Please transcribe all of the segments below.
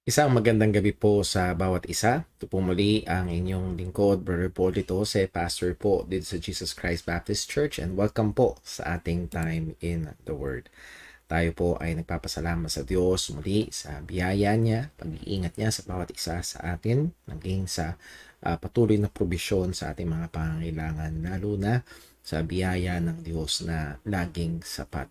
Isang magandang gabi po sa bawat isa. Ito po muli ang inyong lingkod, Brother Paul Dito, pastor po dito sa Jesus Christ Baptist Church, and welcome po sa ating time in the Word. Tayo po ay nagpapasalamat sa Diyos muli sa biyaya niya, pag-iingat niya sa bawat isa sa atin, naging sa patuloy na probisyon sa ating mga pangangailangan, lalo na sa biyaya ng Diyos na laging sapat.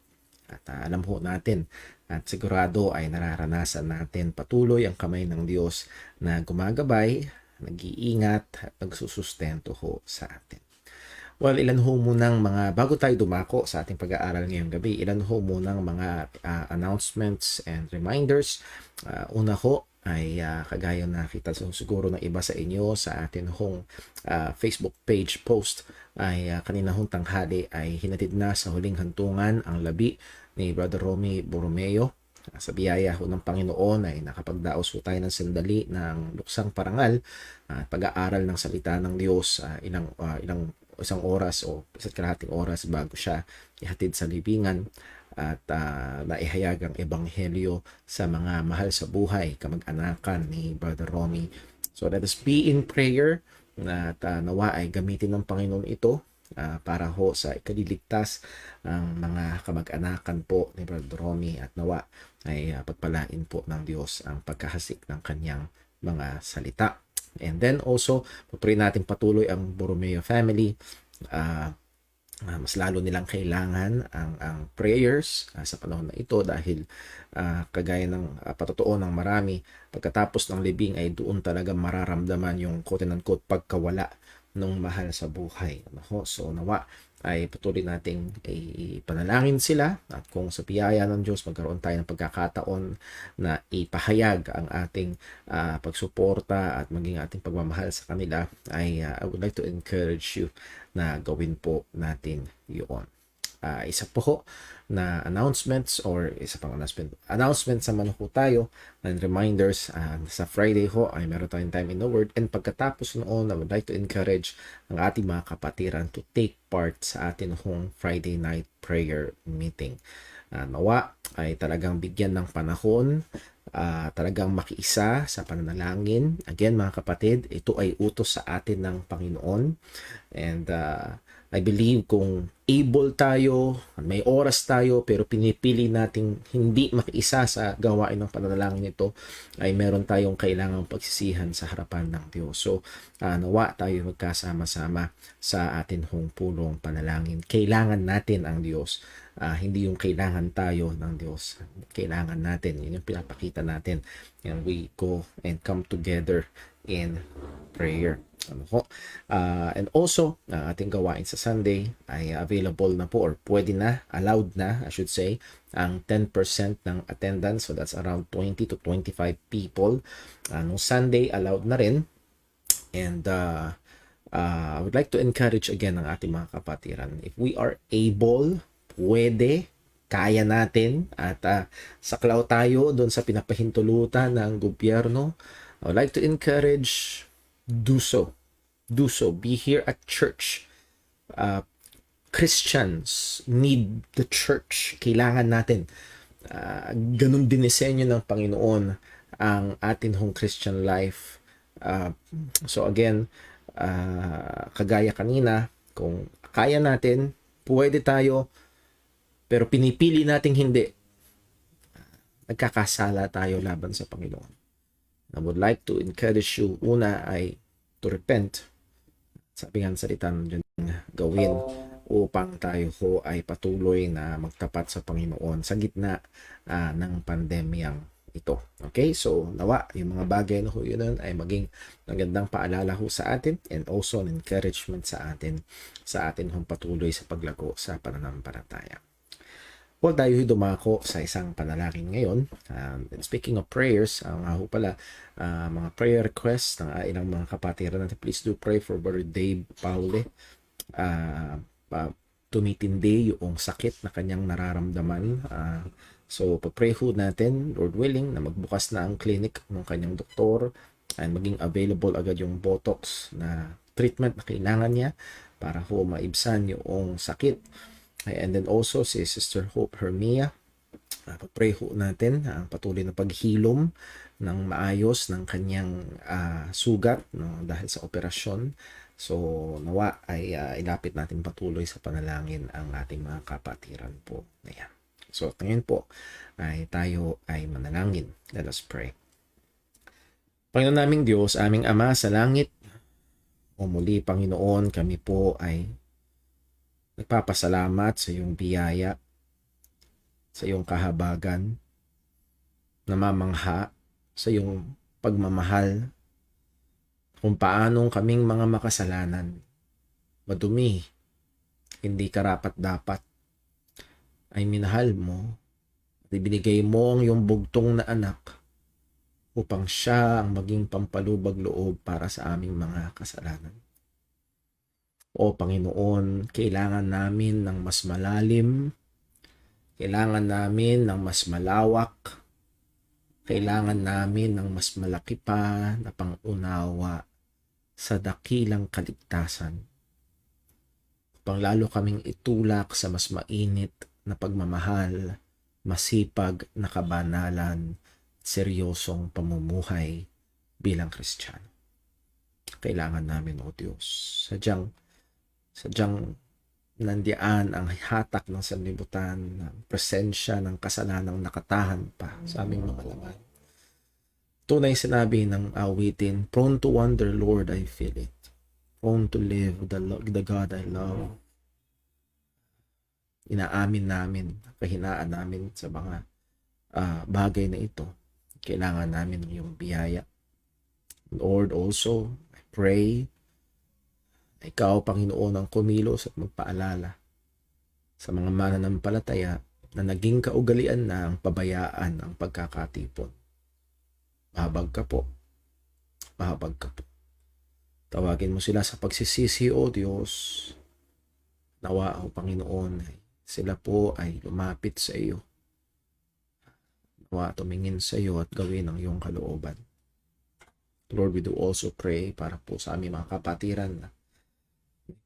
At alam ho natin at sigurado ay nararanasan natin patuloy ang kamay ng Diyos na gumagabay, nag-iingat at nagsusustento ho sa atin. Well, ilan ho munang bago tayo dumako sa ating pag-aaral ngayong gabi, ilan ho munang mga announcements and reminders. Una ho ay kagaya nakita siguro ng iba sa inyo sa atin hong Facebook page post ay kanina hong tanghali ay hinatid na sa huling hantungan ang labi ni Brother Romy Borromeo. Sa biyaya ho ng Panginoon ay nakapagdaos ho tayo ng sandali ng luksang parangal at pag-aaral ng salita ng Diyos isang oras o isa't kalahating oras bago siya ihatid sa libingan at naihayag ang ebanghelyo sa mga mahal sa buhay, kamag-anakan ni Brother Romy. So let us be in prayer na nawa ay gamitin ng Panginoon ito para ho sa ikaliligtas ang mga kamag-anakan po ni Brother Romy at nawa ay pagpalain po ng Diyos ang pagkahasik ng kanyang mga salita. And then also, pupray natin patuloy ang Borromeo family. Mas lalo nilang kailangan ang prayers sa panahon na ito dahil kagaya ng patotoo ng marami, pagkatapos ng libing ay doon talaga mararamdaman yung quote-unquote pagkawala ng mahal sa buhay. So nawa ay patuloy nating ipanalangin sila at kung sa biyaya ng Diyos magkaroon tayo ng pagkakataon na ipahayag ang ating pagsuporta at maging ating pagmamahal sa kanila ay I would like to encourage you na gawin po natin yun. Isa po na announcements or isa pang announcements naman po tayo and reminders sa Friday ho ay meron tayong time in the Word, and pagkatapos noon I would like to encourage ang ating mga kapatiran to take part sa atin hong Friday night prayer meeting. Nawa ay talagang bigyan ng panahon, talagang makiisa sa pananalangin. Again mga kapatid, ito ay utos sa atin ng Panginoon, and I believe kung able tayo, may oras tayo, pero pinipili nating hindi makiisa sa gawain ng pananalangin nito, ay meron tayong kailangang pagsisihan sa harapan ng Diyos. So, nawa tayo magkasama-sama sa atin hong pulong panalangin. Kailangan natin ang Diyos. Hindi yung kailangan tayo ng Diyos. Kailangan natin. Yun yung pinapakita natin. And we go and come together in prayer. And also, ating gawain sa Sunday ay available na po or pwede na, allowed na, I should say, ang 10% ng attendance. So that's around 20 to 25 people. Nung Sunday, allowed na rin. And I would like to encourage again ang ating mga kapatiran. If we are able, pwede, kaya natin, at saklaw tayo doon sa pinapahintulutan ng gobyerno, I would like to encourage, do so. Be here at church. Christians need the church. Kailangan natin. Ganun dinisenyo ng Panginoon ang atin hong Christian life. So again, kagaya kanina, kung kaya natin, pwede tayo, pero pinipili nating hindi, nagkakasala tayo laban sa Panginoon. I would like to encourage you, una ay to repent. Sabi nga salita ng gawin upang tayo ho ay patuloy na magtapat sa Panginoon sa gitna ng pandemyang ito. Okay? So, nawa, yung mga bagay na ho yun ay maging magandang paalala ho sa atin and also an encouragement sa atin hong patuloy sa paglago sa pananampalataya. Well, tayo dumako sa isang panalangin ngayon. And speaking of prayers, nga ho pala, mga prayer requests ng ilang mga kapatiran natin. Please do pray for Brother Dave Paule. Tumitindi yung sakit na kanyang nararamdaman. So, pag-pray ho natin, Lord willing, na magbukas na ang clinic ng kanyang doktor and maging available agad yung Botox na treatment na kailangan niya para ho maibsan yung sakit. And then also si Sister Hope Hermia, pag-pray ho natin ang patuloy na paghilom ng maayos ng kanyang sugat, no, dahil sa operasyon. So nawa ay ilapit natin patuloy sa panalangin ang ating mga kapatiran po. Ayan. So ngayon po ay tayo ay manalangin. Let us pray. Panginoon naming Diyos, aming Ama sa langit, o muli Panginoon, kami po ay nagpapasalamat sa iyong biyaya, sa iyong kahabagan, namamangha sa iyong pagmamahal, kung paanong kaming mga makasalanan, madumi, hindi karapat-dapat, ay minahal mo at ibinigay mo ang iyong bugtong na anak upang siya ang maging pampalubag loob para sa aming mga kasalanan. O Panginoon, kailangan namin ng mas malalim, kailangan namin ng mas malawak, kailangan namin ng mas malaki pa na pangunawa sa dakilang kaligtasan, upang lalo kaming itulak sa mas mainit na pagmamahal, masipag na kabanalan, seryosong pamumuhay bilang Kristiyano. Kailangan namin, O Diyos, sadyang nandiyan ang hatak ng sanlibutan, ng presensya ng kasalanang nakatahan pa sa aming mga laman. Tunay sinabi ng awitin, prone to wonder, Lord, I feel it. Prone to live the God I love. Inaamin namin, kahinaan namin sa mga bagay na ito. Kailangan namin ng iyong biyaya. Lord, also, I pray na ikaw, Panginoon, ang kumilos at magpaalala sa mga mananampalataya na naging kaugalian na ang pabayaan ang pagkakatipon. Mahabag ka po. Mahabag ka po. Tawagin mo sila sa pagsisisi, O Diyos. Nawa, O Panginoon, sila po ay lumapit sa iyo. Nawa, tumingin sa iyo at gawin ang iyong kalooban. Lord, we do also pray para po sa aming mga kapatiran na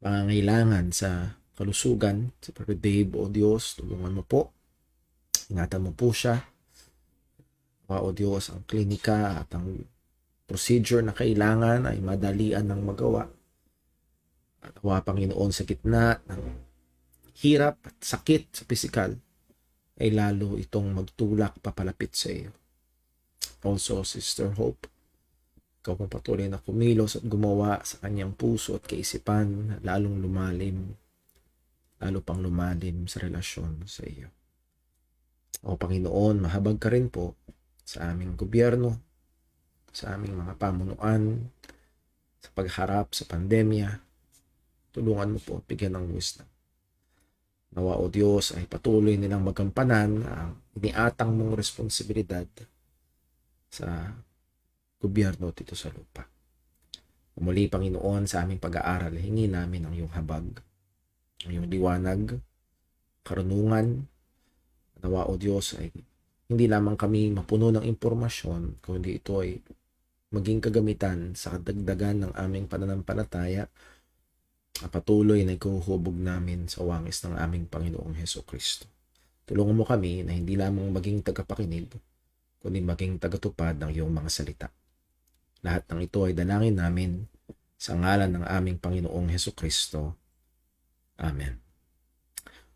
pangangailangan sa kalusugan. Si Brother Dave, O Diyos, tulungan mo po. Ingatan mo po siya. O Diyos, ang klinika at ang procedure na kailangan ay madalian ng magawa. At awa, Panginoon, sa gitna ng hirap at sakit sa pisikal, ay lalo itong magtulak papalapit sa iyo. Also, Sister Hope, ikaw pong patuloy na kumilos at gumawa sa kanyang puso at kaisipan, lalong lumalim, lalo pang lumalim sa relasyon sa iyo. O Panginoon, mahabag ka rin po sa aming gobyerno, sa aming mga pamunuan, sa pagharap sa pandemya. Tulungan mo po at bigyan ng wisdom. Nawa, O Diyos, ay patuloy nilang magampanan ang iniatang mong responsibilidad sa gobyerno dito sa lupa. Muli, Panginoon, sa aming pag-aaral, hingi namin ang iyong habag, ang iyong liwanag, karunungan. Nawa, O Diyos, ay hindi lamang kami mapuno ng impormasyon, kundi ito ay maging kagamitan sa kadagdagan ng aming pananampalataya at patuloy na ikuhubog namin sa wangis ng aming Panginoong Hesukristo. Tulungan mo kami na hindi lamang maging tagapakinig, kundi maging tagatupad ng iyong mga salita. Lahat ng ito ay dalangin namin sa ngalan ng aming Panginoong Hesukristo. Amen.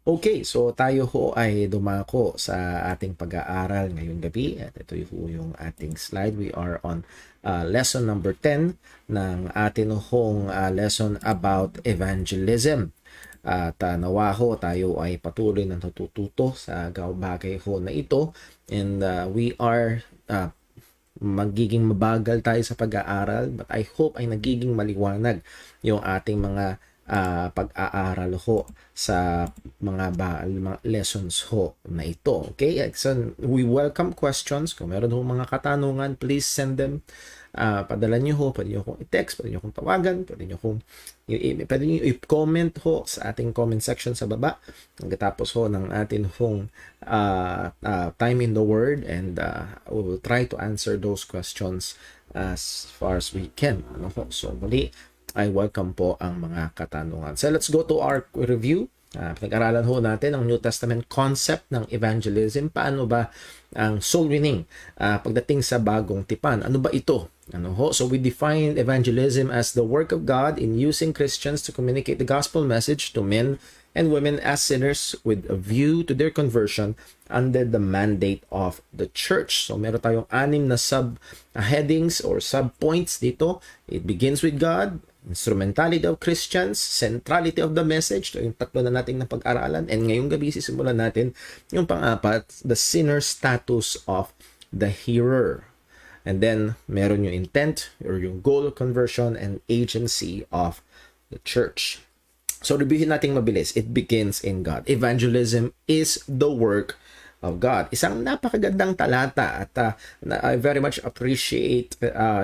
Okay, so tayo ho ay dumako sa ating pag-aaral ngayong gabi. At ito yung ating slide. We are on lesson number 10 ng ating hong lesson about evangelism. At nawa ho, tayo ay patuloy na natututo sa bagay ho na ito. And we are magiging mabagal tayo sa pag-aaral, but I hope ay nagiging maliwanag yung ating mga pag-aaral ho sa mga lessons ho na ito. Okay, so we welcome questions. Kung meron ho mga katanungan, please send them. Padala nyo ho, pwede nyo kong i-text, pwede nyo kong tawagan, pwede nyo i-comment ho sa ating comment section sa baba. Pagkatapos ho ng ating hong time in the Word, and we will try to answer those questions as far as we can. So muli, I welcome po ang mga katanungan. So let's go to our review. Pinag-aralan ho natin ang New Testament concept ng evangelism. Paano ba ang soul winning pagdating sa bagong tipan? Ano ba ito? So we define evangelism as the work of God in using Christians to communicate the gospel message to men and women as sinners with a view to their conversion under the mandate of the church. So meron tayong 6 na sub-headings or sub-points dito. It begins with God, instrumentality of Christians, centrality of the message. So yung 3 na nating napag-aralan. And ngayong gabi sisimulan natin yung pang-4, the sinner status of the hearer. And then meron yung intent or yung goal of conversion and agency of the church. So reviewin natin mabilis. It begins in God. Evangelism is the work of God. Isang napakagandang talata at I very much appreciate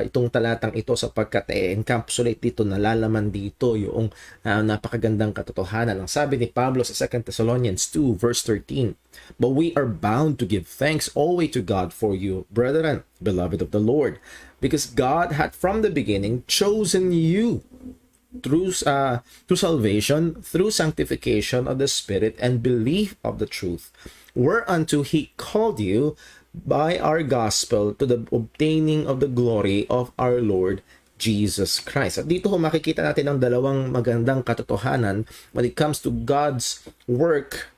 itong talatang ito sapagkat encapsulate dito, nalalaman dito yung napakagandang katotohanan. Ang sabi ni Pablo sa 2 Thessalonians 2 verse 13, "But we are bound to give thanks always to God for you, brethren, beloved of the Lord, because God had from the beginning chosen you through salvation, through sanctification of the Spirit and belief of the truth, whereunto He called you by our gospel to the obtaining of the glory of our Lord Jesus Christ." At dito makikita natin ang dalawang magandang katotohanan when it comes to God's work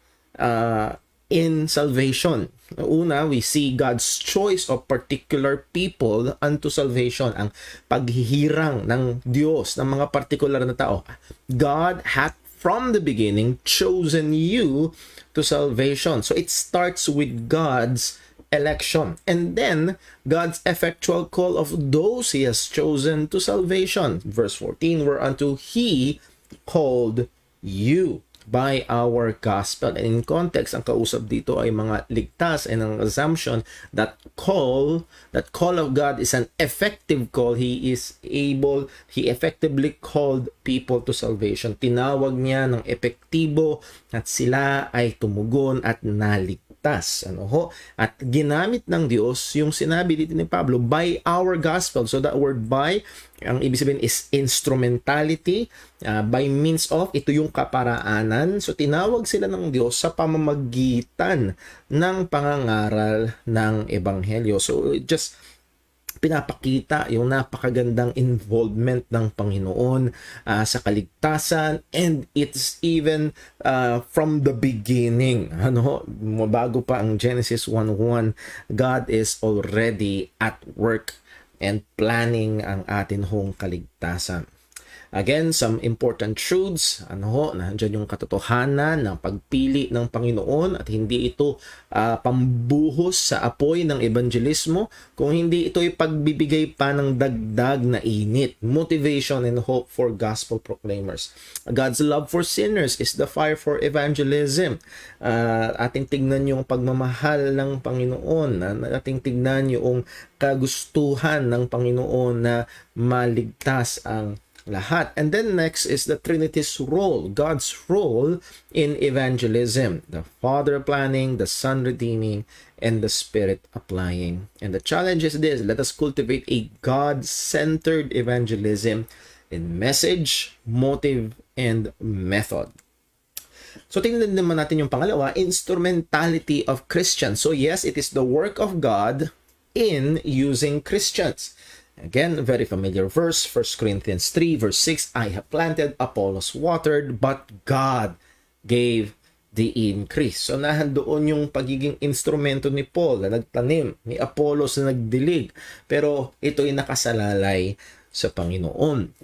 in salvation. Una, we see God's choice of particular people unto salvation, ang paghihirang ng Diyos ng mga partikular na tao. God hath from the beginning chosen you to salvation. So it starts with God's election and then God's effectual call of those He has chosen to salvation. Verse 14, whereunto He called you by our gospel. And in context, ang kausap dito ay mga ligtas, and ang assumption that call of God is an effective call. He effectively called people to salvation. Tinawag niya ng epektibo at sila ay tumugon at naligtas. At ginamit ng Diyos yung sinabi dito ni Pablo, by our gospel. So that word by, ang ibig sabihin is instrumentality, by means of, ito yung kaparaanan. So tinawag sila ng Diyos sa pamamagitan ng pangangaral ng Ebanghelyo. So just pinapakita yung napakagandang involvement ng Panginoon sa kaligtasan, and it's even from the beginning. Bago pa ang Genesis 1:1, God is already at work and planning ang atin hong kaligtasan. Again, some important truths. Nandiyan yung katotohanan ng pagpili ng Panginoon at hindi ito pambuhos sa apoy ng evangelismo, kung hindi ito ay pagbibigay pa ng dagdag na init, motivation and hope for gospel proclaimers. God's love for sinners is the fire for evangelism. Ating tignan yung pagmamahal ng Panginoon. Ating tignan yung kagustuhan ng Panginoon na maligtas ang lahat. And then next is the Trinity's role, God's role in evangelism. The Father planning, the Son redeeming, and the Spirit applying. And the challenge is this: let us cultivate a God-centered evangelism in message, motive, and method. So tingnan naman natin yung pangalawa, instrumentality of Christians. So yes, it is the work of God in using Christians. Again, very familiar verse, 1 Corinthians 3 verse 6, "I have planted, Apollos watered, but God gave the increase." So nahandoon yung pagiging instrumento ni Paul na nagtanim, ni Apollos na nagdilig, pero ito'y nakasalalay sa Panginoon.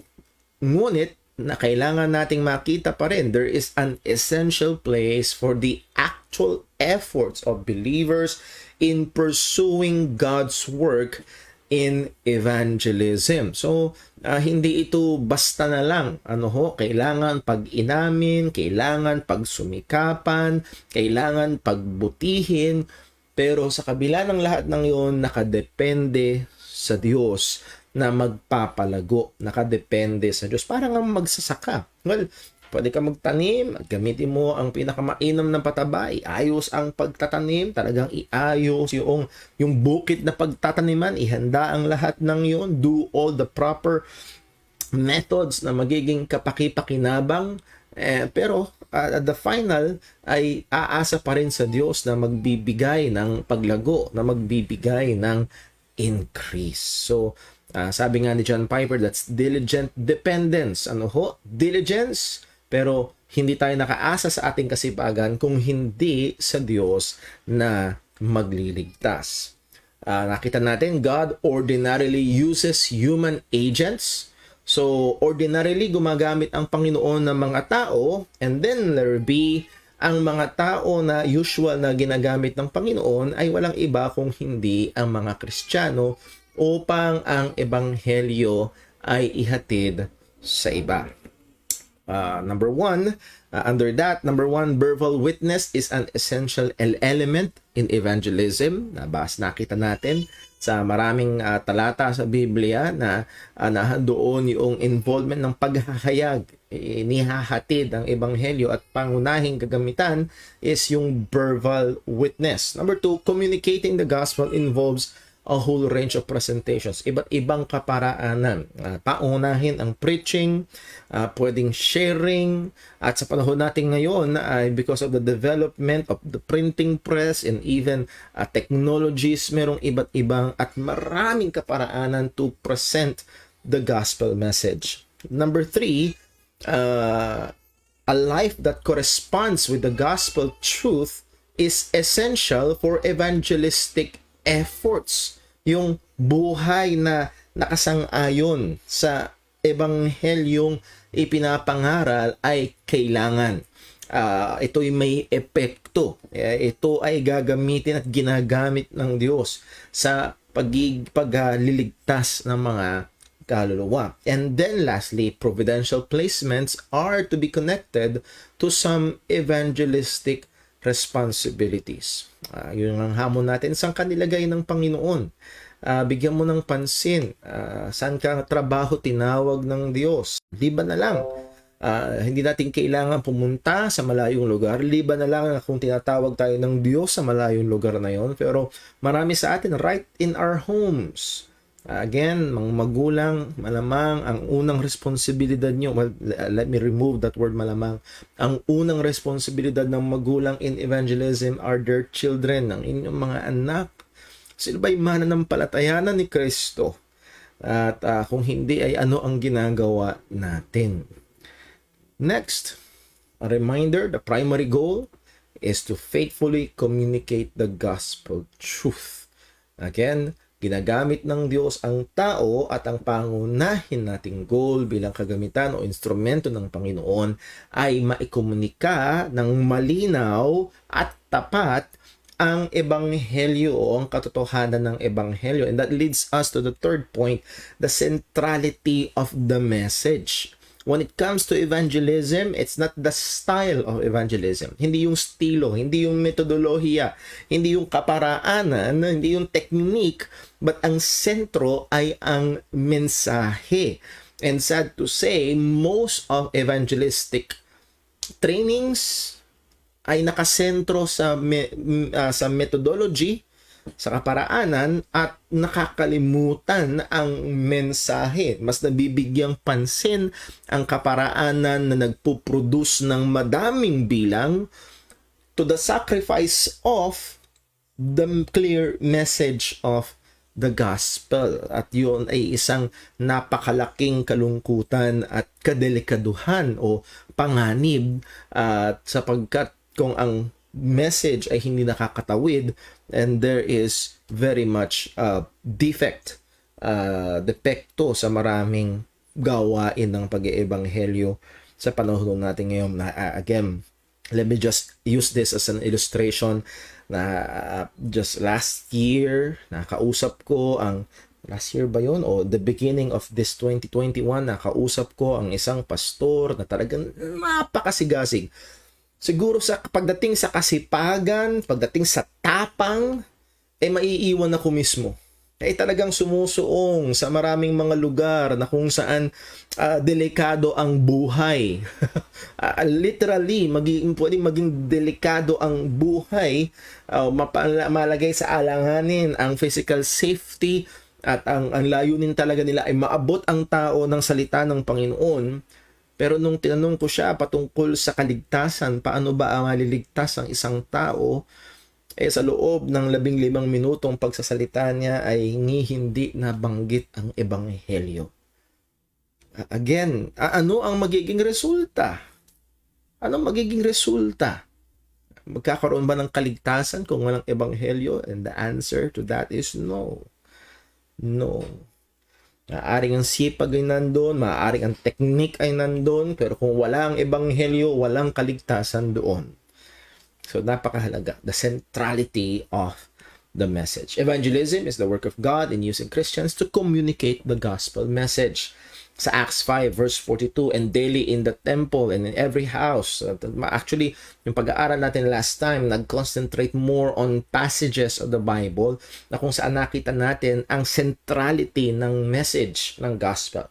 Ngunit na kailangan nating makita pa rin, there is an essential place for the actual efforts of believers in pursuing God's work in evangelism. So, hindi ito basta na lang. Kailangan pag-inamin, kailangan pagsumikapan, kailangan pagbutihin, pero sa kabila ng lahat ng iyon, nakadepende sa Diyos na magpapalago. Nakadepende sa Diyos. Parang ang magsasaka. Well, pwede ka magtanim, gamitin mo ang pinakamainam na patabay, ayos ang pagtatanim, talagang iayos yung bukit na pagtataniman, ihanda ang lahat ng yon, do all the proper methods na magiging kapaki-pakinabang, pero at the final ay aasa pa rin sa Diyos na magbibigay ng paglago, na magbibigay ng increase. So, sabi nga ni John Piper, that's diligent dependence. Ano ho? Diligence, pero hindi tayo nakaasa sa ating kasipagan kung hindi sa Diyos na magliligtas. Nakita natin, God ordinarily uses human agents. So, ordinarily, gumagamit ang Panginoon ng mga tao, and then letter B, ang mga tao na usual na ginagamit ng Panginoon ay walang iba kung hindi ang mga Kristiyano upang ang Ebanghelyo ay ihatid sa iba. Number one, number one, verbal witness is an essential element in evangelism. Nakita natin sa maraming talata sa Biblia na doon yung involvement ng paghahayag, inihahatid ang ebanghelyo, at pangunahing gagamitan is yung verbal witness. Number two, communicating the gospel involves a whole range of presentations. Iba't ibang kaparaanan. Paunahin ang preaching, pwedeng sharing, at sa panahon natin ngayon, because of the development of the printing press and even technologies, merong iba't ibang at maraming kaparaanan to present the gospel message. Number three, a life that corresponds with the gospel truth is essential for evangelistic efforts. Yung buhay na nakasang-ayon sa ebanghelyong ipinapangaral ay kailangan. Ito'y may epekto. Ito ay gagamitin at ginagamit ng Diyos sa pagliligtas ng mga kaluluwa. And then lastly, providential placements are to be connected to some evangelistic responsibilities. Yun ang hamon natin. Saan ka nilagay ng Panginoon? Bigyan mo ng pansin. Saan ka trabaho tinawag ng Diyos? Liban na lang. Hindi natin kailangan pumunta sa malayong lugar. Liban na lang kung tinatawag tayo ng Diyos sa malayong lugar na yon. Pero marami sa atin right in our homes. Again, mga magulang, malamang ang unang responsibilidad nyo, well, let me remove that word malamang, ang unang responsibilidad ng magulang in evangelism are their children, ng inyong mga anak. Sila ba'y mananampalatayanan ni Kristo? At kung hindi, ay ano ang ginagawa natin? Next, a reminder, the primary goal is to faithfully communicate the gospel truth. Again, ginagamit ng Diyos ang tao, at ang pangunahin nating goal bilang kagamitan o instrumento ng Panginoon ay maikomunika ng malinaw at tapat ang ebanghelyo o ang katotohanan ng ebanghelyo. And that leads us to the third point, the centrality of the message. When it comes to evangelism, it's not the style of evangelism. Hindi yung estilo, hindi yung metodolohiya, hindi yung kaparaanan, hindi yung technique, but ang sentro ay ang mensahe. And sad to say, most of evangelistic trainings ay nakasentro sa methodology, sa kaparaanan, at nakakalimutan ang mensahe. Mas nabibigyang pansin ang kaparaanan na nagpuproduce ng madaming bilang to the sacrifice of the clear message of the gospel. At yun ay isang napakalaking kalungkutan at kadelikaduhan o panganib, at sapagkat kung ang message ay hindi nakakatawid, and there is very much depekto sa maraming gawain ng pag-iebanghelyo sa panahon natin ngayon. Again, let me just use this as an illustration na just last year, nakausap ko last year ba yun? O the beginning of this 2021, nakausap ko ang isang pastor na talagang napakasigasig. Siguro sa pagdating sa kasipagan, pagdating sa tapang, maiiwan ako mismo. Talagang sumusuong sa maraming mga lugar na kung saan delikado ang buhay. Literally, pwedeng maging delikado ang buhay, malagay sa alanganin ang physical safety At ang layunin talaga nila ay maabot ang tao ng salita ng Panginoon. Pero nung tinanong ko siya patungkol sa kaligtasan, paano ba maliligtas ang isang tao, sa loob ng 15 minutong pagsasalita niya ay hindi nabanggit ang ebanghelyo. Again, ano ang magiging resulta? Ano magiging resulta? Magkakaroon ba ng kaligtasan kung walang ebanghelyo? And the answer to that is no. No. Maaaring ang sipag ay nandun, maaaring ang teknik ay nandun, pero kung wala ang ebanghelyo, walang kaligtasan doon. So, napakahalaga. The centrality of the message. Evangelism is the work of God in using Christians to communicate the gospel message. Sa Acts 5 verse 42, and daily in the temple and in every house. Actually, yung pag-aaral natin last time, nag-concentrate more on passages of the Bible na kung saan nakita natin ang centrality ng message ng gospel.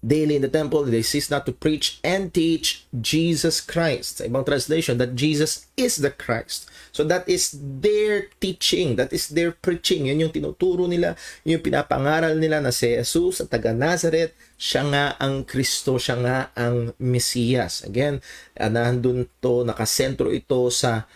Daily in the temple, they cease not to preach and teach Jesus Christ. Sa ibang translation, that Jesus is the Christ. So that is their teaching, that is their preaching. Yun yung tinuturo nila, yun yung pinapangaral nila na si Jesus, ang taga Nazareth, siya nga ang Kristo, siya nga ang Mesiyas. Again, nandun to, nakasentro ito sa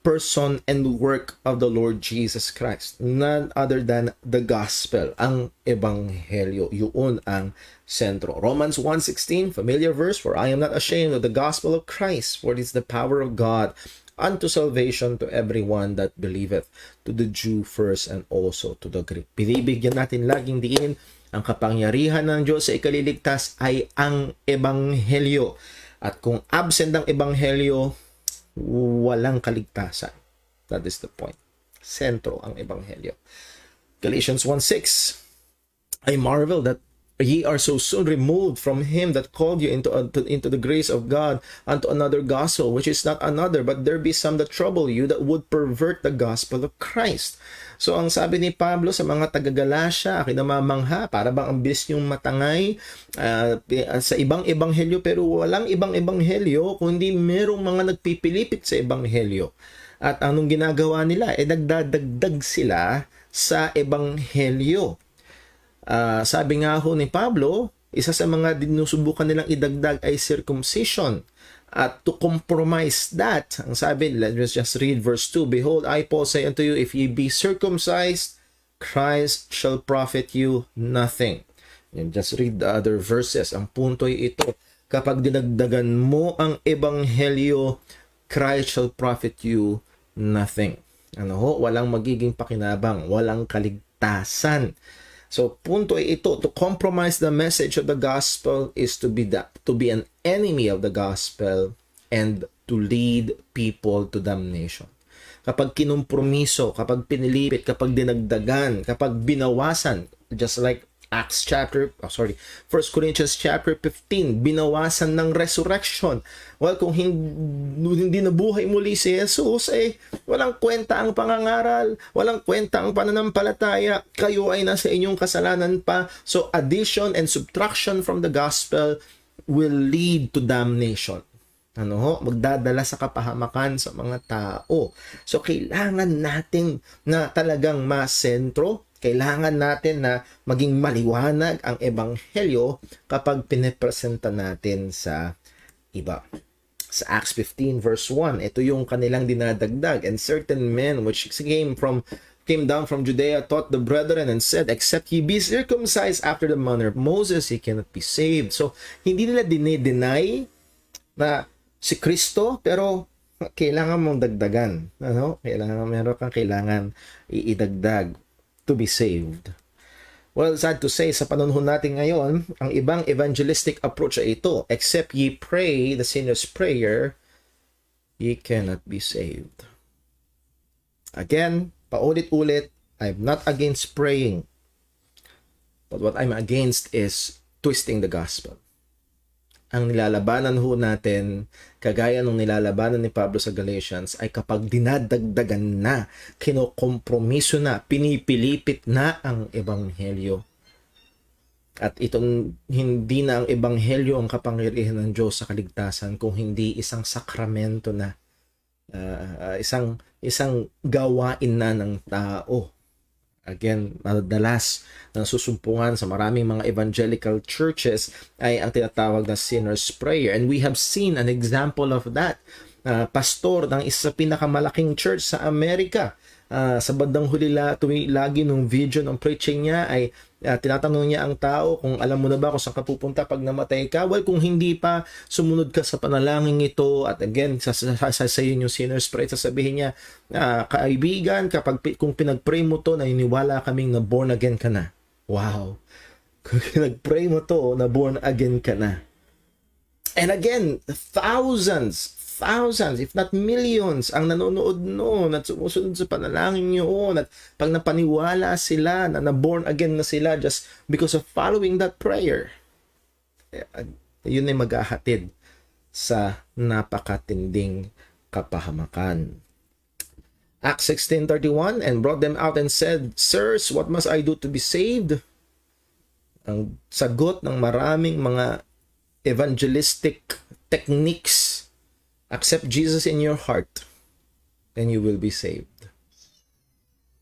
person and work of the Lord Jesus Christ. None other than the gospel, ang ebanghelyo. Yun ang sentro. Romans 1:16, familiar verse, for I am not ashamed of the gospel of Christ, for it is the power of God unto salvation to everyone that believeth, to the Jew first and also to the Greek. Binibigyan natin laging diin ang kapangyarihan ng Diyos sa ikaliligtas ay ang ebanghelyo. At kung absent ang ebanghelyo, walang kaligtasan. That is the point. Sentro ang ebanghelyo. Galatians 1:6, I marvel that ye are so soon removed from him that called you into the grace of God unto another gospel, which is not another, but there be some that trouble you that would pervert the gospel of Christ. So ang sabi ni Pablo sa mga taga-Galacia, akin namamangha, para bang ang bilis niyong matangay sa ibang ebanghelyo, pero walang ibang ebanghelyo, kundi merong mga nagpipilipit sa ebanghelyo. At anong ginagawa nila? Nagdadagdag sila sa ebanghelyo. Sabi nga ho ni Pablo, isa sa mga dinusubukan nilang idagdag ay circumcision. At to compromise that, ang sabi, let's just read verse 2, behold, I Paul say unto you, if ye be circumcised, Christ shall profit you nothing. And just read the other verses. Ang punto ay ito, kapag dinagdagan mo ang ebanghelyo, Christ shall profit you nothing. Ano ho? Walang magiging pakinabang, walang kaligtasan. So, punto ay ito, to compromise the message of the gospel is to be an enemy of the gospel and to lead people to damnation. Kapag kinumpromiso, kapag pinilipit, kapag dinagdagan, kapag binawasan, just like Acts chapter, 1 Corinthians chapter 15, binawasan ng resurrection. Well, kung hindi nabuhay muli si Jesus, walang kwenta ang pangangaral, walang kwenta ang pananampalataya, kayo ay nasa inyong kasalanan pa. So, addition and subtraction from the gospel will lead to damnation. Magdadala sa kapahamakan sa mga tao. So, kailangan natin na talagang masentro. Kailangan natin na maging maliwanag ang ebanghelyo kapag pinipresenta natin sa iba. Sa Acts 15 verse 1, ito yung kanilang dinadagdag. And certain men which came down from Judea taught the brethren and said, except ye be circumcised after the manner of Moses, ye cannot be saved. So, hindi nila dinedeny na si Kristo, pero kailangan mong dagdagan. Kailangan iidagdag to be saved. Well, sad to say, sa panahon natin ngayon, ang ibang evangelistic approach ay ito, except ye pray the sinner's prayer, ye cannot be saved. Again, paulit-ulit, I'm not against praying, but what I'm against is twisting the gospel. Ang nilalabanan ho natin, kagaya nung nilalabanan ni Pablo sa Galatians, ay kapag dinadagdagan na, kinokompromiso na, pinipilipit na ang ebanghelyo. At itong hindi na ang ebanghelyo ang kapangyarihan ng Diyos sa kaligtasan, kung hindi isang sakramento na, isang gawain na ng tao. Again, madalas na susumpungan sa maraming mga evangelical churches ay ang tinatawag na sinner's prayer. And we have seen an example of that. Pastor ng isa sa pinakamalaking church sa Amerika. Sa bandang huli lagi nung video ng preaching niya ay tinatanong niya ang tao kung alam mo na ba kung saan ka pupunta pag namatay ka. Well, kung hindi pa, sumunod ka sa panalangin ito. At again, sasayin yung sinner's prayer, sasabihin niya, kaibigan, kung pinag-pray mo to, naniniwala kaming na born again ka na. Wow! Kung pinag-pray mo to, na born again ka na. And again, thousands, if not millions, ang nanonood noon at sumusunod sa panalangin yun. At pag napaniwala sila na born again na sila just because of following that prayer, yun ay maghahatid sa napakatinding kapahamakan. Acts 16:31, and brought them out and said, Sirs, what must I do to be saved? Ang sagot ng maraming mga evangelistic techniques, accept Jesus in your heart and you will be saved.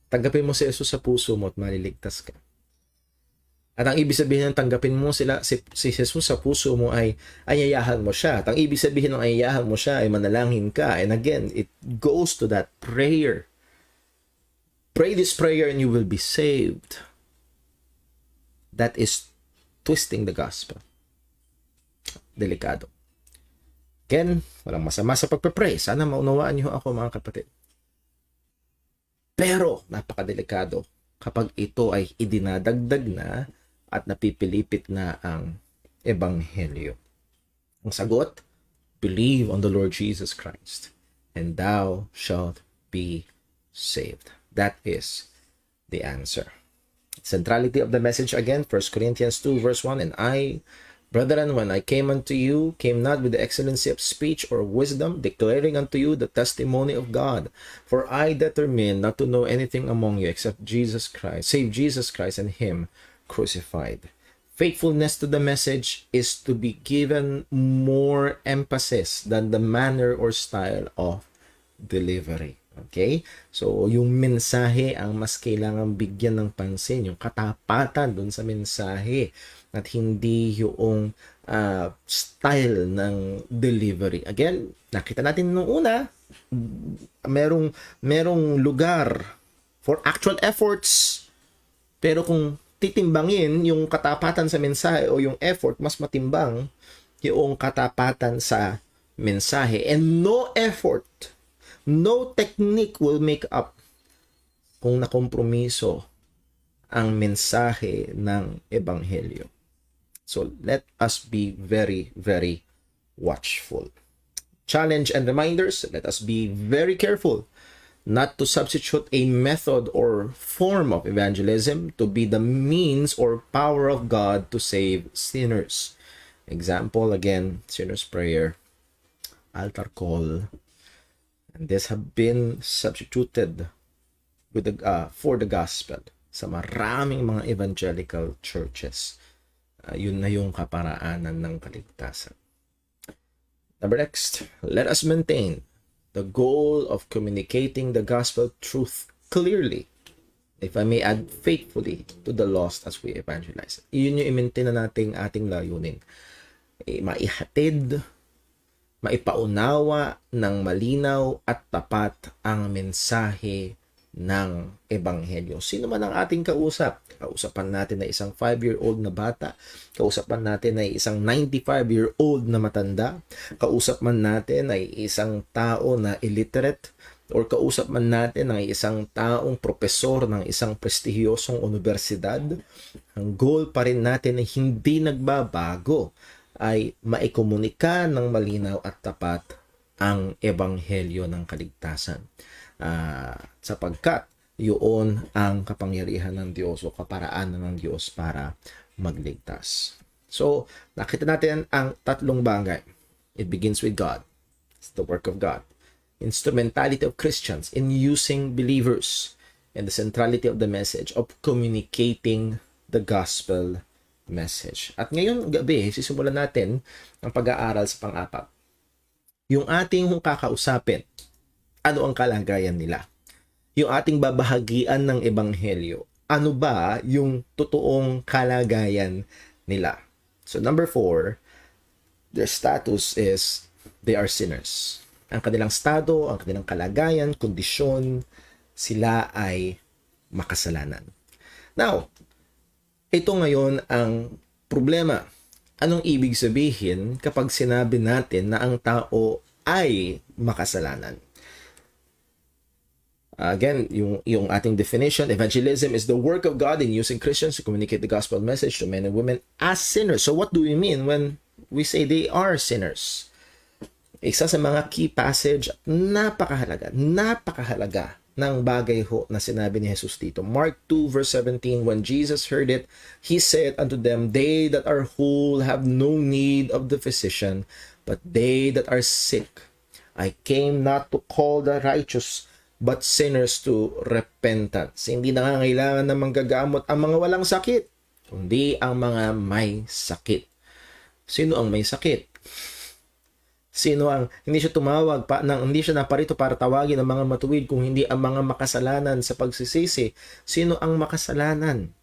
Tanggapin mo si Jesus sa puso mo at maliligtas ka. At ang ibig sabihin ng tanggapin mo si Jesus sa puso mo ay ayayahan mo siya. At ang ibig sabihin ng ayayahan mo siya ay manalangin ka. And again, it goes to that prayer. Pray this prayer and you will be saved. That is twisting the gospel. Delikado. Again, walang masama sa pagpe-pray. Sana maunawaan niyo ako, mga kapatid. Pero, napakadelikado kapag ito ay idinadagdag na at napipilipit na ang ebanghelyo. Ang sagot, believe on the Lord Jesus Christ, and thou shalt be saved. That is the answer. Centrality of the message again, 1 Corinthians 2 verse 1, and I, brethren, when I came unto you, came not with the excellency of speech or wisdom, declaring unto you the testimony of God. For I determined not to know anything among you except Jesus Christ, save Jesus Christ and Him crucified. Faithfulness to the message is to be given more emphasis than the manner or style of delivery. Okay? So, yung mensahe ang mas kailangan bigyan ng pansin, yung katapatan dun sa mensahe at hindi yung style ng delivery. Again, nakita natin nung una, merong lugar for actual efforts. Pero kung titimbangin yung katapatan sa mensahe o yung effort, mas matimbang yung katapatan sa mensahe. And no effort, no technique will make up kung nakompromiso ang mensahe ng ebanghelyo. So let us be very, very watchful. Challenge and reminders, let us be very careful not to substitute a method or form of evangelism to be the means or power of God to save sinners. Example, again, sinner's prayer, altar call, and this have been substituted with for the gospel sa maraming mga evangelical churches. Yun na yung kaparaanan ng kaligtasan. Number next, let us maintain the goal of communicating the gospel truth clearly, if I may add, faithfully to the lost as we evangelize. Yun yung i-maintain na nating ating layunin. Maihatid, maipaunawa ng malinaw at tapat ang mensahe ng ebanghelyo. Sino man ang ating kausap? Kausapan natin na isang 5-year-old na bata, kausapan natin ay isang 95-year-old na matanda, kausap man natin ay isang tao na illiterate, or kausap man natin ay isang taong propesor ng isang prestihiyosong universidad, ang goal pa rin natin ay hindi nagbabago, ay maikomunika ng malinaw at tapat ang ebanghelyo ng kaligtasan. Sapagkat yun ang kapangyarihan ng Diyos o kaparaanan ng Diyos para magligtas. So, nakita natin ang tatlong bagay. It begins with God. It's the work of God. Instrumentality of Christians in using believers, and the centrality of the message of communicating the gospel message. At ngayon gabi, sisimulan natin ang pag-aaral sa pang-apat. Yung ating kakausapin, ano ang kalagayan nila? Yung ating babahagian ng ebanghelyo ano ba yung totoong kalagayan nila. So number 4, their status is they are sinners. Ang kanilang estado, ang kanilang kalagayan, kondisyon, sila ay makasalanan. Now, ito ngayon ang problema. Anong ibig sabihin kapag sinabi natin na ang tao ay makasalanan? Again, yung ating definition, evangelism is the work of God in using Christians to communicate the gospel message to men and women as sinners. So what do we mean when we say they are sinners? Isa sa mga key passage, napakahalaga ng bagay ho na sinabi ni Jesus dito. Mark 2 verse 17, when Jesus heard it, He said unto them, they that are whole have no need of the physician, but they that are sick. I came not to call the righteous, but sinners to repentance. Hindi nangangailangan na manggagamot ang mga walang sakit, kundi ang mga may sakit. Sino ang may sakit? Sino ang hindi siya tumawag hindi siya naparito para tawagin ang mga matuwid kung hindi ang mga makasalanan sa pagsisisi? Sino ang makasalanan?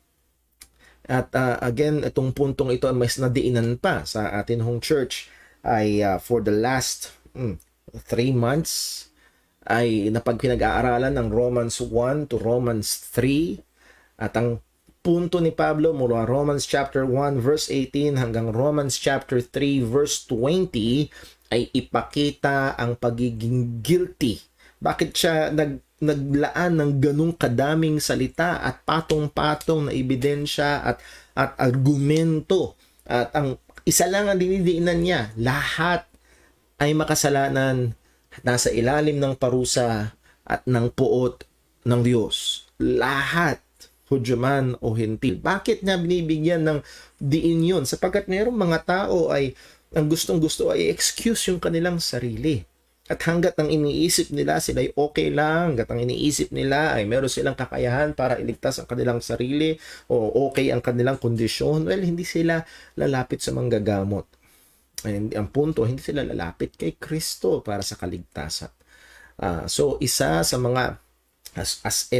At again, itong puntong ito mas nadiinan pa sa atin hong church ay for the last 3 months ay napagpinag-aaralan ng Romans 1 to Romans 3 at ang punto ni Pablo mula Romans chapter 1 verse 18 hanggang Romans chapter 3 verse 20 ay ipakita ang pagiging guilty. Bakit siya naglaan ng ganung kadaming salita at patong-patong na ebidensya at argumento, at ang isa lang ang dinidiinan niya, lahat ay makasalanan, nasa ilalim ng parusa at ng puot ng Diyos. Lahat, Hudyo man o Hentil. Bakit niya binibigyan ng diin yun? Sapagkat mayroong mga tao ay ang gustong-gusto ay excuse yung kanilang sarili. At hanggat ang iniisip nila sila ay okay lang, hanggat ang iniisip nila ay meron silang kakayahan para iligtas ang kanilang sarili o okay ang kanilang kondisyon, well, hindi sila lalapit sa manggagamot. Ang punto, hindi sila lalapit kay Kristo para sa kaligtasan. So isa sa mga as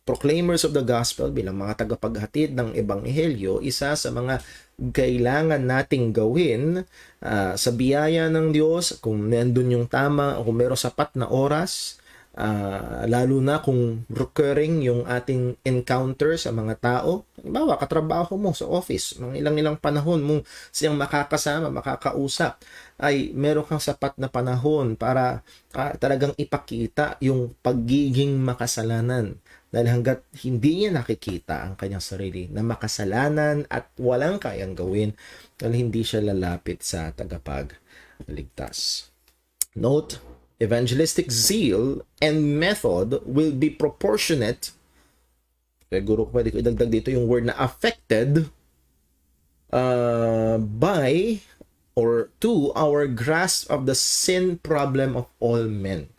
proclaimers of the gospel, bilang mga tagapaghatid ng ebanghelyo, isa sa mga kailangan nating gawin sa biyaya ng Diyos, kung nandun yung tama, kung meron sapat na oras, lalo na kung recurring yung ating encounter sa mga tao. Halimbawa, katrabaho mo sa office, mga ilang panahon mo siyang makakasama, makakausap, ay meron kang sapat na panahon para talagang ipakita yung pagiging makasalanan. Dahil hanggat hindi niya nakikita ang kanyang sarili na makasalanan at walang kayang gawin, dahil hindi siya lalapit sa tagapagligtas. Note, evangelistic zeal and method will be proportionate. Siguro pwede ko idagdag dito yung word na affected by or to our grasp of the sin problem of all men.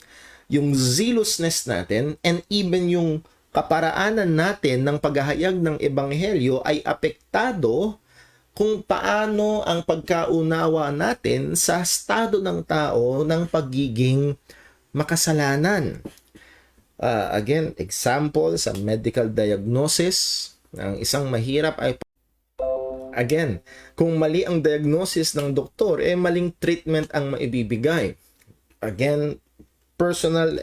Yung zealousness natin and even yung kaparaanan natin ng paghahayag ng ebanghelyo ay apektado kung paano ang pagkaunawa natin sa estado ng tao ng pagiging makasalanan. Again, example sa medical diagnosis, ang isang mahirap ay again, kung mali ang diagnosis ng doktor, maling treatment ang maibibigay. Again, personal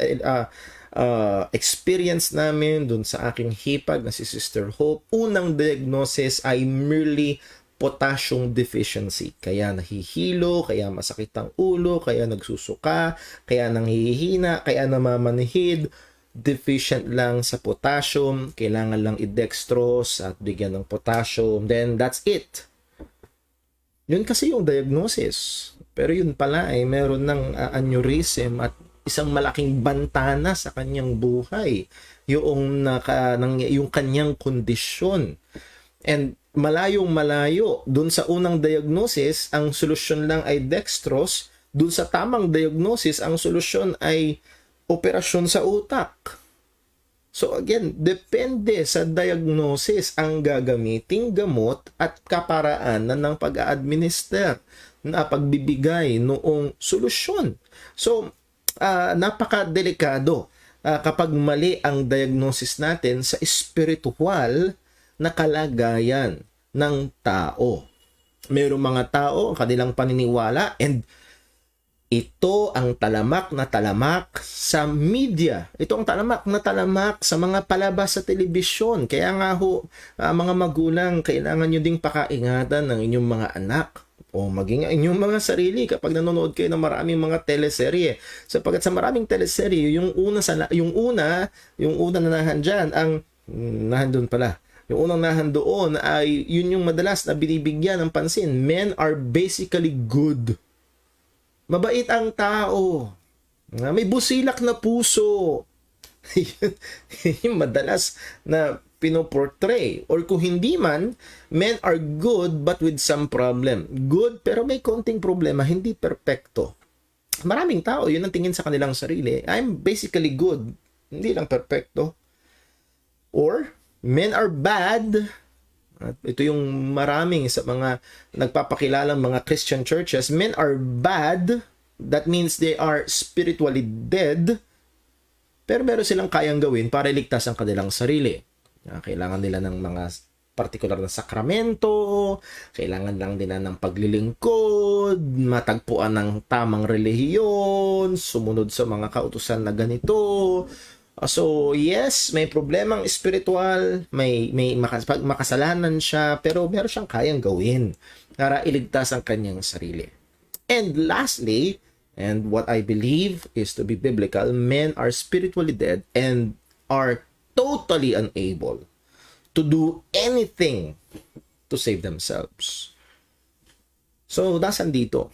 experience namin dun sa aking hipag na si Sister Hope, unang diagnosis ay merely potassium deficiency. Kaya nahihilo, kaya masakit ang ulo, kaya nagsusuka, kaya nanghihina, kaya namamanhid. Deficient lang sa potassium, kailangan lang i-dextrose at bigyan ng potassium, then that's it. Yun kasi yung diagnosis. Pero yun pala ay meron ng aneurysm at isang malaking bantana sa kanyang buhay, yung kanyang kondisyon. And malayong-malayo dun sa unang diagnosis, ang solusyon lang ay dextrose. Dun sa tamang diagnosis, ang solusyon ay operasyon sa utak. So again, depende sa diagnosis ang gagamiting gamot at kaparaanan ng pag-a-administer na pagbibigay noong solusyon. So napaka-delikado kapag mali ang diagnosis natin sa spiritual na kalagayan ng tao. Mayroong mga tao, kanilang paniniwala, and ito ang talamak na talamak sa media. Ito ang talamak na talamak sa mga palabas sa telebisyon. Kaya nga ho, mga magulang, kailangan nyo ding pakaingatan ng inyong mga anak o maging inyong mga sarili kapag nanonood kayo ng maraming mga teleserye. Sapagkat sa maraming teleserye, yung una na nahandyan, nahandun pala. Yung unang nahandoon ay yun yung madalas na binibigyan ng pansin. Men are basically good. Mabait ang tao. May busilak na puso. Yung madalas na pinoportray. Or kung hindi man, men are good but with some problem. Good pero may konting problema, hindi perpekto. Maraming tao, yun ang tingin sa kanilang sarili. I'm basically good. Hindi lang perpekto. Or, men are bad. At ito yung maraming sa mga nagpapakilalang mga Christian churches. Men are bad. That means they are spiritually dead. Pero meron silang kayang gawin para iligtas ang kanilang sarili. Kailangan nila ng mga partikular na sakramento, kailangan lang nila ng paglilingkod, matagpuan ng tamang relihiyon, sumunod sa mga kautusan na ganito. So, yes, may problemang spiritual, may makasalanan siya, pero meron siyang kayang gawin para iligtas ang kanyang sarili. And lastly, and what I believe is to be biblical, men are spiritually dead and are totally unable to do anything to save themselves. So, nasan dito?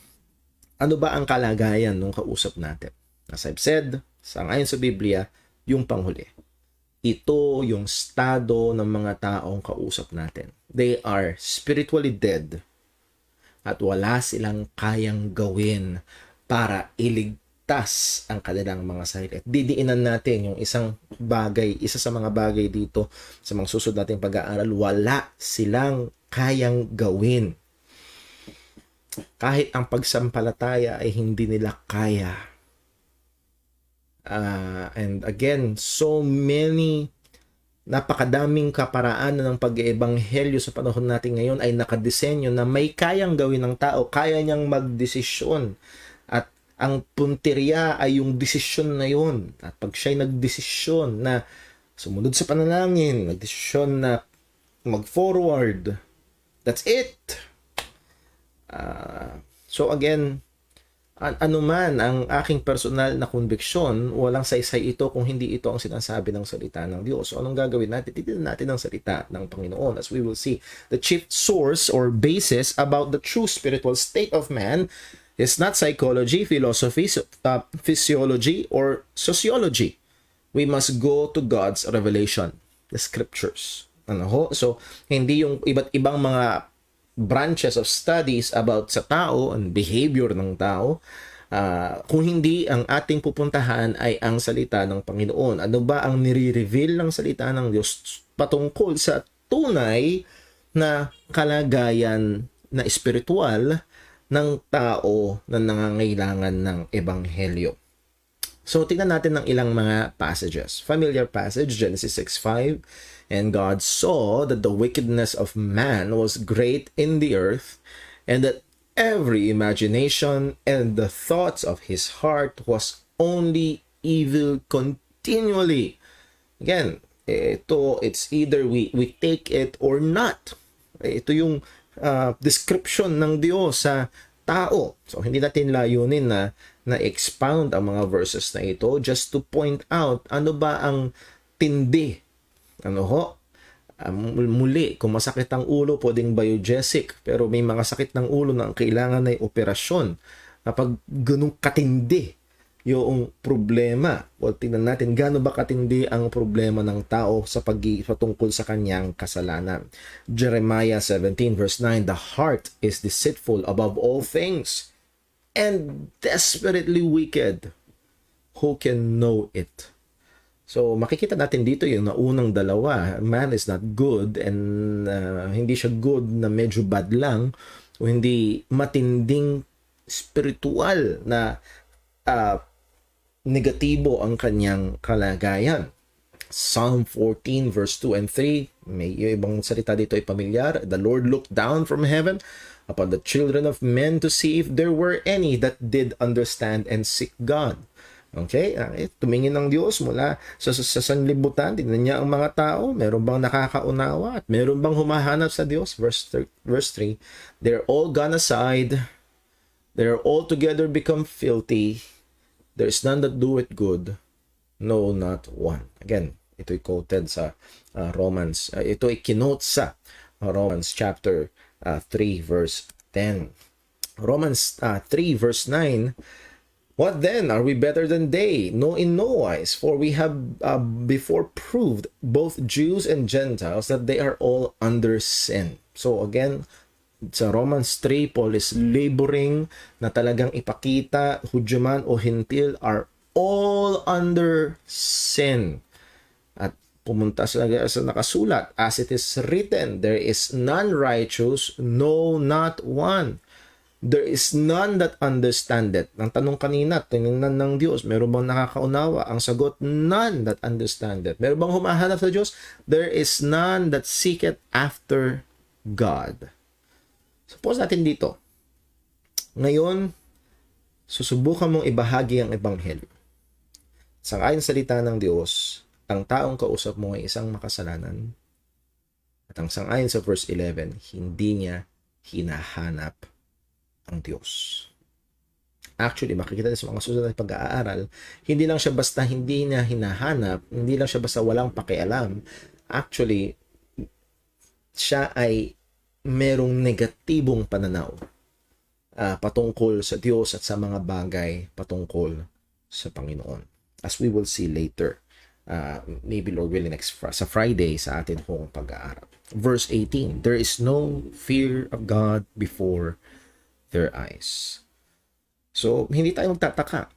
Ano ba ang kalagayan ng kausap natin? As I've said, ayon sa Biblia, yung panghuli. Ito yung estado ng mga taong kausap natin. They are spiritually dead at wala silang kayang gawin para iligtas ang kanilang mga sarili. At didiinan natin yung isa sa mga bagay dito sa mga susunod nating pag-aaral, wala silang kayang gawin. Kahit ang pagsampalataya ay hindi nila kaya. And again, so many napakadaming kaparaan ng pag-eebanghelyo sa panahon natin ngayon ay nakadesenyo na may kayang gawin ng tao, kaya niyang magdesisyon. At ang punteriya ay yung desisyon na yun. At pag siya'y nagdesisyon na sumunod sa panalangin, nagdesisyon na mag-forward, that's it. So again, ano man ang aking personal na conviction, walang saysay ito kung hindi ito ang sinasabi ng salita ng Diyos. So anong gagawin natin? Titignan natin ang salita ng Panginoon as we will see. The chief source or basis about the true spiritual state of man is not psychology, philosophy, physiology, or sociology. We must go to God's revelation, the scriptures. So, hindi yung iba't ibang mga branches of studies about sa tao and behavior ng tao, kung hindi ang ating pupuntahan ay ang salita ng Panginoon. Ano ba ang nire-reveal ng salita ng Diyos patungkol sa tunay na kalagayan na espiritual ng tao na nangangailangan ng ebanghelyo? So, tingnan natin ng ilang mga passages. Familiar passage, Genesis 6:5. And God saw that the wickedness of man was great in the earth, and that every imagination and the thoughts of his heart was only evil continually. Again, it's either we take it or not. Ito yung description ng Diyos sa tao. So, hindi natin layunin na expound ang mga verses na ito just to point out ano ba ang tindi. Muli, kung masakit ang ulo, pwedeng biogesic, pero may mga sakit ng ulo na ang kailangan ay operasyon. Kapag ganun katindi yung problema, tingnan natin gaano ba katindi ang problema ng tao sa patungkol sa kanyang kasalanan. Jeremiah 17 verse 9, the heart is deceitful above all things and desperately wicked. Who can know it? So, makikita natin dito yung naunang dalawa. Man is not good and hindi siya good na medyo bad lang o hindi matinding spiritual na negatibo ang kanyang kalagayan. Psalm 14 verse 2 and 3, may ibang salita dito ay pamilyar. The Lord looked down from heaven upon the children of men to see if there were any that did understand and seek God. Okay? Tumingin ng Diyos mula sa sanlibutan, tingnan niya ang mga tao, meron bang nakakaunawa at meron bang humahanap sa Diyos? Verse 3, they're all gone aside, they're all together become filthy, there is none that doeth good, no, not one. Again, ito'y quoted sa Romans. Ito'y kinote sa Romans chapter 3 verse 10. Romans 3 verse 9, what then? Are we better than they? No, in no wise. For we have before proved, both Jews and Gentiles, that they are all under sin. So again, sa Romans 3, Paul is laboring na talagang ipakita, Hudyo man o Hintil are all under sin. At pumunta sa nakasulat, as it is written, there is none righteous, no, not one. There is none that understandeth. Ang tanong kanina, tinignan ng Diyos, meron bang nakakaunawa? Ang sagot, none that understandeth. Meron bang humahanap sa Diyos? There is none that seeketh after God. Suppose natin dito. Ngayon, susubukan mong ibahagi ang ebanghelyo. Sangayon sa salita ng Diyos, ang taong kausap mo ay isang makasalanan. At ang sangayon sa verse 11, hindi niya hinahanap ang Diyos. Actually, makikita sa mga susunod na pag-aaral, hindi lang siya basta hindi niya hinahanap, hindi lang siya basta walang pakialam. Actually, siya ay merong negatibong pananaw patungkol sa Diyos at sa mga bagay patungkol sa Panginoon. As we will see later, maybe Lord willing sa Friday sa atin pong pag-aaral. Verse 18, there is no fear of God before their eyes. So, hindi tayo magtataka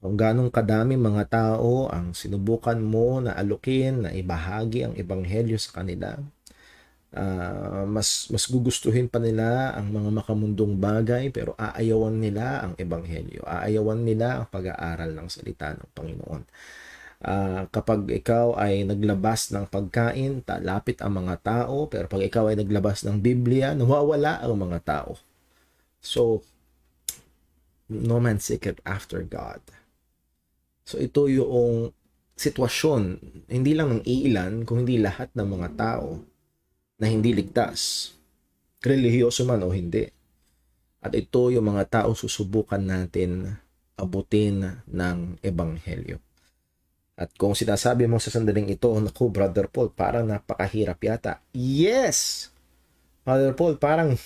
kung ganong kadami mga tao ang sinubukan mo na alukin, na ibahagi ang ebanghelyo sa kanila. Mas gugustuhin pa nila ang mga makamundong bagay, pero aayawan nila ang ebanghelyo. Aayawan nila ang pag-aaral ng salita ng Panginoon. Kapag ikaw ay naglabas ng pagkain, talapit ang mga tao, pero pag ikaw ay naglabas ng Biblia, nawawala ang mga tao. So, no man seeketh after God. So, ito yung sitwasyon, hindi lang ng iilan, kung hindi lahat ng mga tao na hindi ligtas, relihiyoso man o hindi. At ito yung mga tao susubukan natin abutin ng ebanghelyo. At kung sinasabi mo sa sandaling ito, naku, Brother Paul, parang napakahirap yata. Yes! Brother Paul, parang,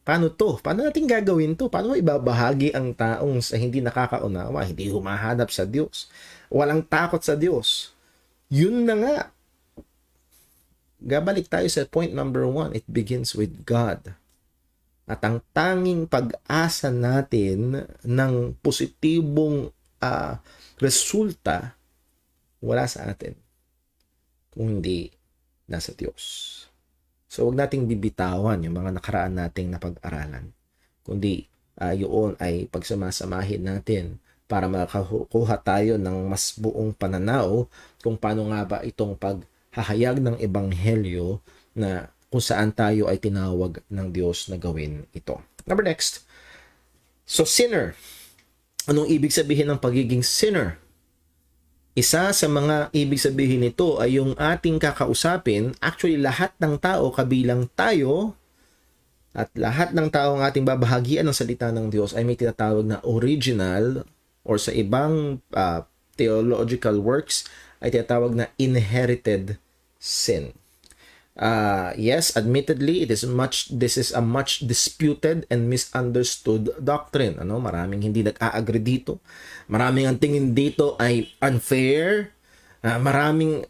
paano to? Paano natin gagawin to? Paano ibabahagi ang taong sa hindi nakakaunawa, hindi humahanap sa Diyos, walang takot sa Diyos? Yun na nga. Gabalik tayo sa point number 1. It begins with God. At ang tanging pag-asa natin ng positibong resulta wala sa atin kung hindi nasa Diyos. So, huwag nating bibitawan yung mga nakaraan nating napag-aralan. Kundi, yun ay pagsamasamahin natin para makakuha tayo ng mas buong pananaw kung paano nga ba itong paghahayag ng ebanghelyo na kung saan tayo ay tinawag ng Diyos na gawin ito. Number next. So, sinner. Anong ibig sabihin ng pagiging sinner? Isa sa mga ibig sabihin nito ay yung ating kakausapin, actually lahat ng tao kabilang tayo at lahat ng tao ang ating babahagian ng salita ng Diyos ay may tinatawag na original or sa ibang theological works ay tinatawag na inherited sin. Yes, admittedly, this is a much disputed and misunderstood doctrine. Maraming hindi nag-a-agree dito. Maraming ang tingin dito ay unfair. Maraming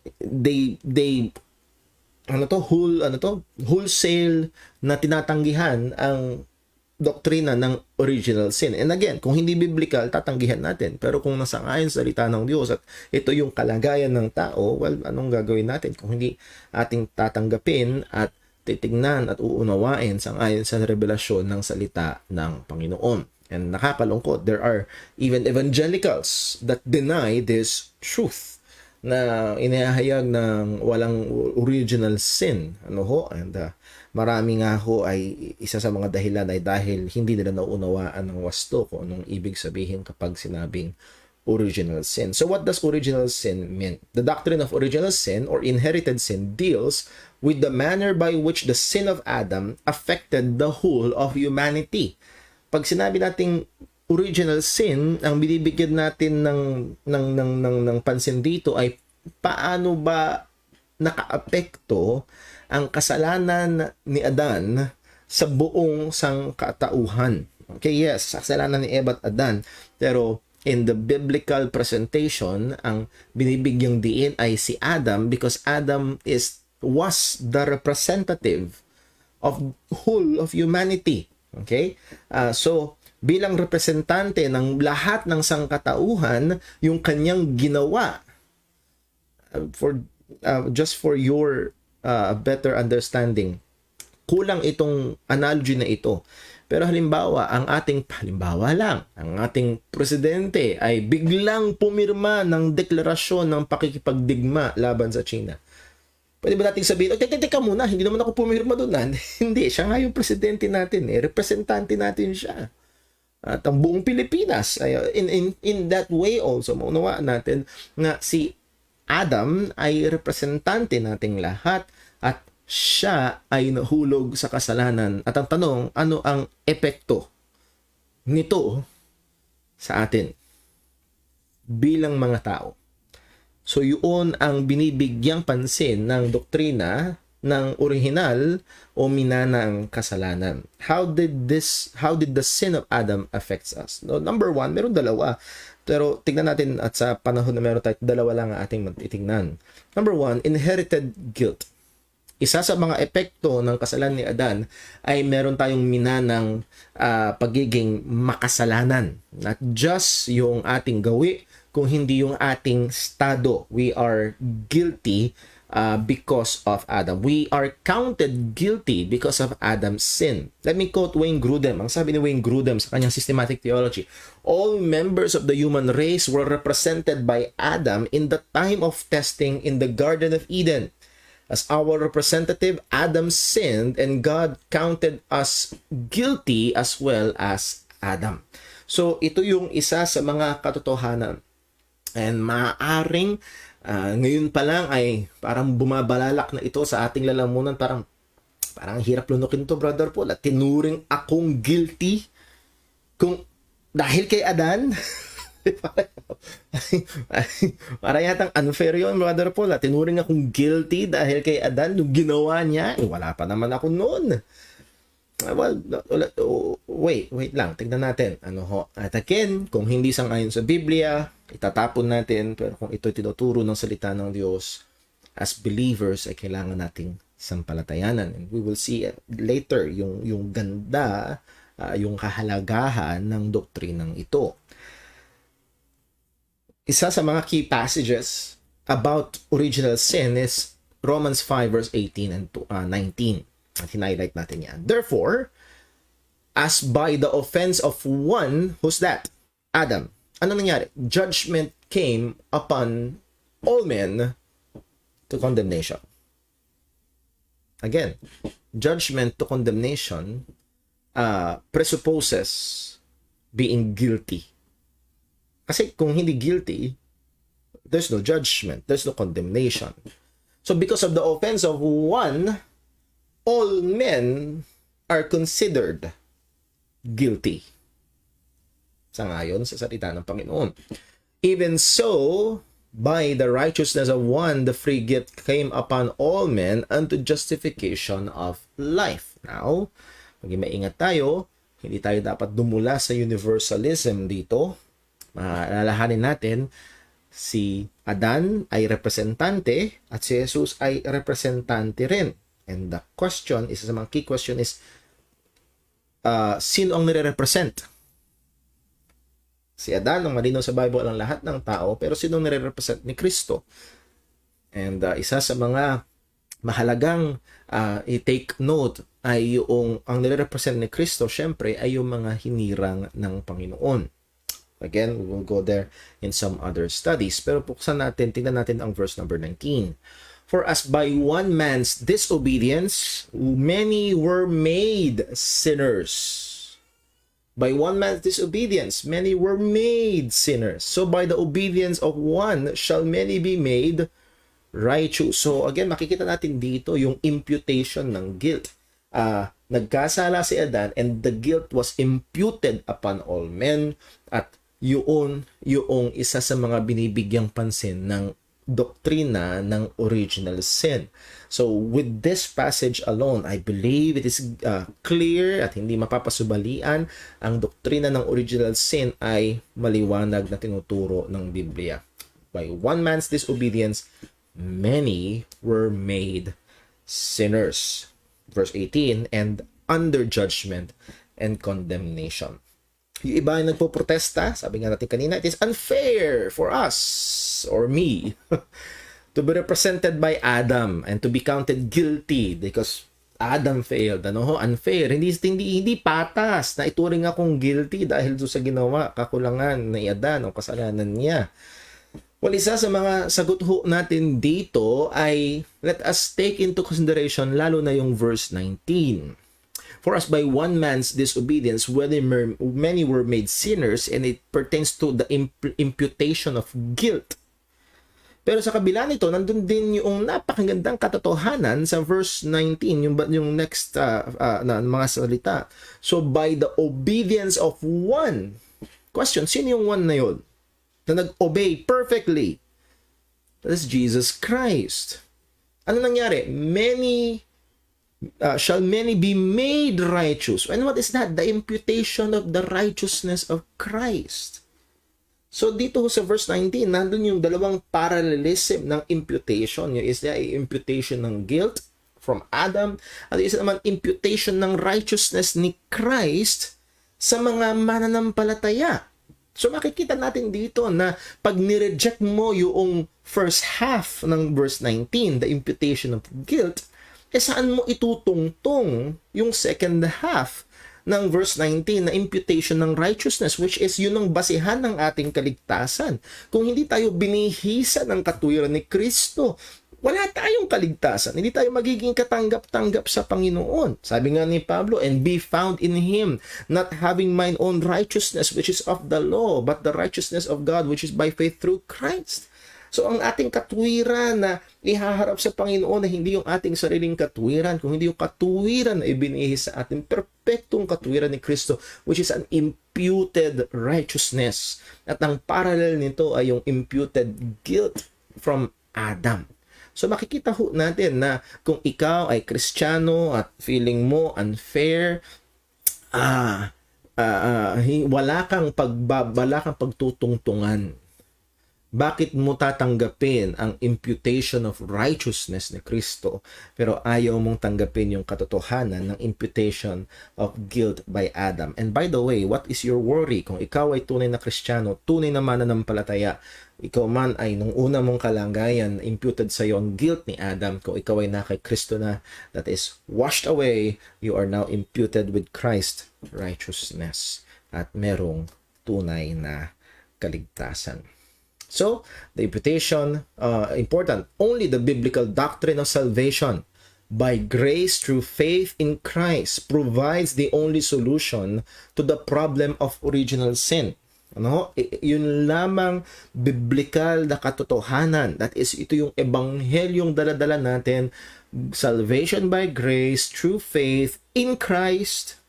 wholesale na tinatanggihan ang doktrina ng original sin. And again, kung hindi biblical, tatanggihan natin. Pero kung nasang-ayon sa salita ng Diyos at ito yung kalagayan ng tao, well, anong gagawin natin kung hindi ating tatanggapin at titignan at uunawain sang-ayon sa revelasyon ng salita ng Panginoon? And nakakalungkot, there are even evangelicals that deny this truth na inihahayag ng walang original sin. Ano ho? And marami nga ho ay isa sa mga dahilan ay dahil hindi nila naunawaan ng wasto kung anong ibig sabihin kapag sinabing original sin. So what does original sin mean? The doctrine of original sin or inherited sin deals with the manner by which the sin of Adam affected the whole of humanity. Pag sinabi nating original sin, ang binibigyan natin ng pansin dito ay paano ba nakaapekto ang kasalanan ni Adan sa buong sangkatauhan. Okay, yes, kasalanan ni Eva at Adan, pero in the biblical presentation, ang binibigyang diin ay si Adam because Adam was the representative of whole of humanity. Okay? So, bilang representante ng lahat ng sangkatauhan, yung kanyang ginawa, just for your better understanding, kulang itong analogy na ito. Pero halimbawa ang ating presidente ay biglang pumirma ng deklarasyon ng pakikipagdigma laban sa China. Pwede ba nating sabihin, teka muna, hindi naman ako pumirma doon. Hindi, siya nga yung presidente natin, representante natin siya. At ang buong Pilipinas, in that way also, maunawaan natin na si Adam ay representante nating lahat at siya ay nahulog sa kasalanan. At ang tanong, ano ang epekto nito sa atin bilang mga tao? So yun ang binibigyang pansin ng doktrina ng orihinal o minanang kasalanan. How did the sin of Adam affects us? No, number one, meron dalawa. Pero tignan natin at sa panahon na meron tayo, dalawa lang ang ating titignan. Number one, inherited guilt. Isa sa mga epekto ng kasalanan ni Adan ay meron tayong minanang pagiging makasalanan. Not just yung ating gawi, kung hindi yung ating estado. We are guilty because of Adam. We are counted guilty because of Adam's sin. Let me quote Wayne Grudem. Ang sabi ni Wayne Grudem sa kanyang systematic theology, all members of the human race were represented by Adam in the time of testing in the Garden of Eden. As our representative, Adam sinned and God counted us guilty as well as Adam. So, ito yung isa sa mga katotohanan. And maaaring ngayon pa lang ay parang bumabalalak na ito sa ating lalamunan. Parang hirap lunukin to, Brother Paul. At tinuring akong guilty kung dahil kay Adan. Para yatang unfair yun, Brother Paul. Tinuring akong guilty dahil kay Adan yung ginawa niya. Wala pa naman ako noon. Well, wait lang. Tignan natin. At again, kung hindi sang-ayon sa Biblia, itatapon natin. Pero kung ito tinuturo ng salita ng Diyos, as believers, ay kailangan nating sampalatayanan. And we will see later yung ganda, yung kahalagahan ng doktrinang ito. Isa sa mga key passages about original sin is Romans 5 verse 18 and 19. At hinighlight natin yan. Therefore, as by the offense of one, who's that? Adam. Ano nangyari? Judgment came upon all men to condemnation. Again, judgment to condemnation presupposes being guilty. Kasi kung hindi guilty, there's no judgment, there's no condemnation. So because of the offense of one, all men are considered guilty. Sangayon sa salita ng Panginoon. Even so, by the righteousness of one, the free gift came upon all men unto justification of life. Now, maging maingat tayo, hindi tayo dapat dumula sa universalism dito. Alalahanin natin, si Adan ay representante at si Jesus ay representante rin. And the question, isa sa mga key question is, sino ang nire-represent? Si Adan, ang malinaw sa Bible ang lahat ng tao, pero sino ang nire-represent? Ni Kristo. And isa sa mga mahalagang i-take note ay yung ang nire-represent ni Kristo, syempre, ay yung mga hinirang ng Panginoon. Again, we will go there in some other studies. Pero tingnan natin ang verse number 19. For as by one man's disobedience, many were made sinners. By one man's disobedience, many were made sinners. So by the obedience of one shall many be made righteous. So again, makikita natin dito yung imputation ng guilt. Nagkasala si Adan and the guilt was imputed upon all men, at yung isa sa mga binibigyang pansin ng doktrina ng original sin. So with this passage alone, I believe it is clear at hindi mapapasubalian, ang doktrina ng original sin ay maliwanag na tinuturo ng Biblia. By one man's disobedience, many were made sinners. Verse 18, and under judgment and condemnation. Yung iba ay nagpoprotesta, sabi nga natin kanina, it is unfair for us or me to be represented by Adam and to be counted guilty because Adam failed. Unfair. Hindi patas na ituring akong guilty dahil sa ginawa, kakulangan ni Adan o kasalanan niya. Well, isa sa mga sagot natin dito ay let us take into consideration lalo na yung verse 19. For as by one man's disobedience, many were made sinners, and it pertains to the imputation of guilt. Pero sa kabila nito, nandun din yung napakagandang katotohanan sa verse 19, yung next na mga salita. So by the obedience of one, question, sino yung one na yun? Na nag-obey perfectly? That is Jesus Christ. Ano nangyari? Shall many be made righteous. And what is that? The imputation of the righteousness of Christ. So dito sa verse 19, nandun yung dalawang parallelism ng imputation. Yung isa ay imputation ng guilt from Adam, at isa naman imputation ng righteousness ni Christ sa mga mananampalataya. So makikita natin dito na pag nireject mo yung first half ng verse 19, the imputation of guilt, saan mo itutungtong yung second half ng verse 19 na imputation ng righteousness, which is yun ang basihan ng ating kaligtasan. Kung hindi tayo binihisa ng katuwiran ni Kristo, wala tayong kaligtasan. Hindi tayo magiging katanggap-tanggap sa Panginoon. Sabi nga ni Pablo, and be found in Him, not having mine own righteousness, which is of the law, but the righteousness of God, which is by faith through Christ. So ang ating katuwiran na ihaharap sa Panginoon na hindi yung ating sariling katuwiran, kung hindi yung katuwiran na ibinihis sa ating perpektong katuwiran ni Kristo, which is an imputed righteousness. At ang parallel nito ay yung imputed guilt from Adam. So makikita natin na kung ikaw ay Kristiyano at feeling mo unfair, wala kang pagtutungtungan. Bakit mo tatanggapin ang imputation of righteousness ni Kristo pero ayaw mong tanggapin yung katotohanan ng imputation of guilt by Adam? And by the way, what is your worry? Kung ikaw ay tunay na Kristiyano, tunay na mananampalataya, ikaw man ay nung una mong kalagayan, imputed sa iyo ang guilt ni Adam. Kung ikaw ay na kay Kristo na, that is washed away, you are now imputed with Christ righteousness at merong tunay na kaligtasan. So, the imputation, important, only the biblical doctrine of salvation by grace through faith in Christ provides the only solution to the problem of original sin. Yun lamang biblical na katotohanan. That is, ito yung ebanghelyong daladala natin, salvation by grace through faith in Christ.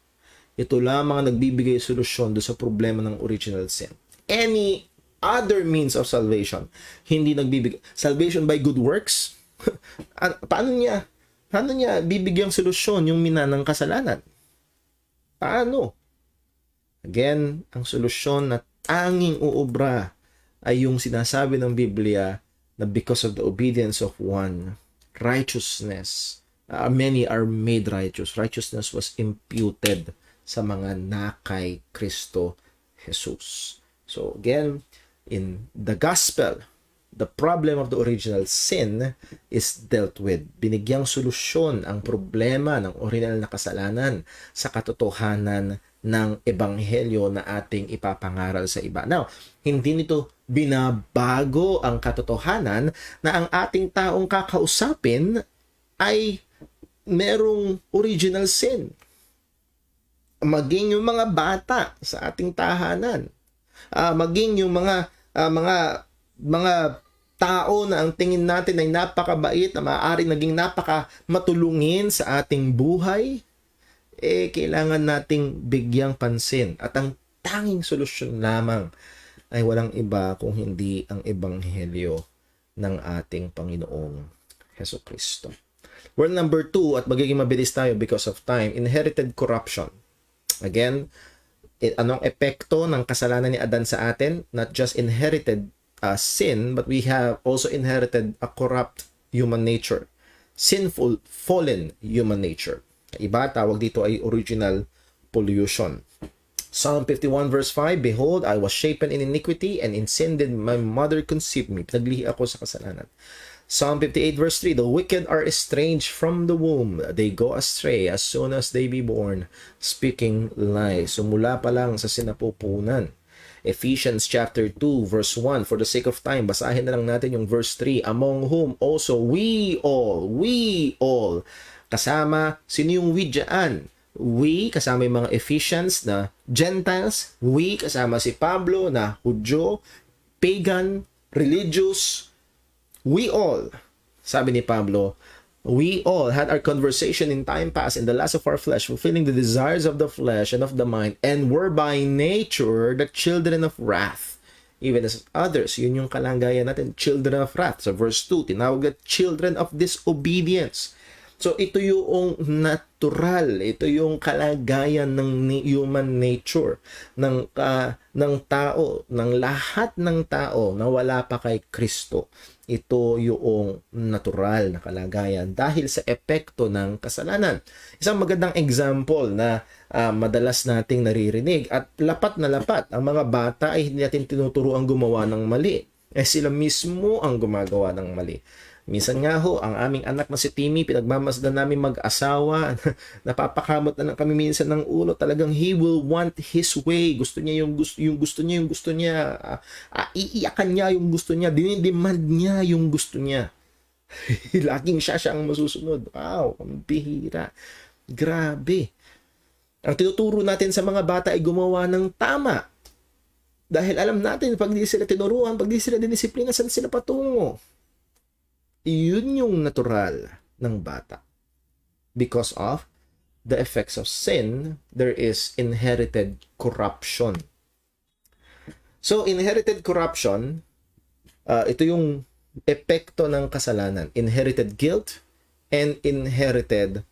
Ito lamang nagbibigay solusyon do sa problema ng original sin. Any other means of salvation, hindi nagbibigay. Salvation by good works, paano niya bibigyang solusyon yung minanang kasalanan? Paano? Again, ang solusyon na tanging uubra ay yung sinasabi ng Biblia na because of the obedience of one, righteousness, many are made righteous. Righteousness was imputed sa mga nakay Kristo Jesus. So again, in the gospel, the problem of the original sin is dealt with. Binigyang solusyon ang problema ng original na kasalanan sa katotohanan ng ebanghelyo na ating ipapangaral sa iba. Now, hindi nito binabago ang katotohanan na ang ating taong kakausapin ay merong original sin. Maging yung mga bata sa ating tahanan, maging yung mga tao na ang tingin natin ay napakabait, na maaaring naging napakamatulungin sa ating buhay, kailangan nating bigyang pansin. At ang tanging solusyon lamang ay walang iba kung hindi ang ebanghelyo ng ating Panginoong Hesukristo. Word number 2, at magiging mabilis tayo because of time, inherited corruption. Again, anong epekto ng kasalanan ni Adan sa atin? Not just inherited sin, but we have also inherited a corrupt human nature. Sinful, fallen human nature. Iba, tawag dito ay original pollution. Psalm 51 verse 5, Behold, I was shapen in iniquity, and in sin did my mother conceive me. Pinaglihi ako sa kasalanan. Psalm 58 verse 3, The wicked are estranged from the womb. They go astray as soon as they be born, speaking lies. So mula pa lang sa sinapupunan. Ephesians chapter 2 verse 1, for the sake of time, basahin na lang natin yung verse 3, among whom also we all, kasama, sino yung we dyan? We, kasama yung mga Ephesians na Gentiles, we, kasama si Pablo na Hudyo, pagan, religious, we all, sabi ni Pablo, we all had our conversation in time past in the lust of our flesh, fulfilling the desires of the flesh and of the mind, and were by nature the children of wrath, even as others. Yun yung kalagayan natin, children of wrath. So verse 2, tinawag na children of disobedience. So ito yung natural, ito yung kalagayan ng human nature ng tao, ng lahat ng tao na wala pa kay Kristo. Ito yung natural na kalagayan dahil sa epekto ng kasalanan. Isang magandang example na madalas nating naririnig at lapat na lapat, ang mga bata ay hindi natin tinuturuan gumawa ng mali. Sila mismo ang gumagawa ng mali. Minsan nga ho, ang aming anak na si Timmy, pinagmamasdan namin mag-asawa, napapakamot na lang kami minsan ng ulo, talagang he will want his way. Gusto niya yung gusto niya, iiyakan niya yung gusto niya, dinidemand niya yung gusto niya. Laging siya ang masusunod. Wow, ang bihira. Grabe. Ang tinuturo natin sa mga bata ay gumawa ng tama. Dahil alam natin, pag di sila tinuruan, pag di sila dinisiplina, saan sila patungo? Yun yung natural ng bata. Because of the effects of sin, there is inherited corruption. So, inherited corruption, ito yung epekto ng kasalanan. Inherited guilt and inherited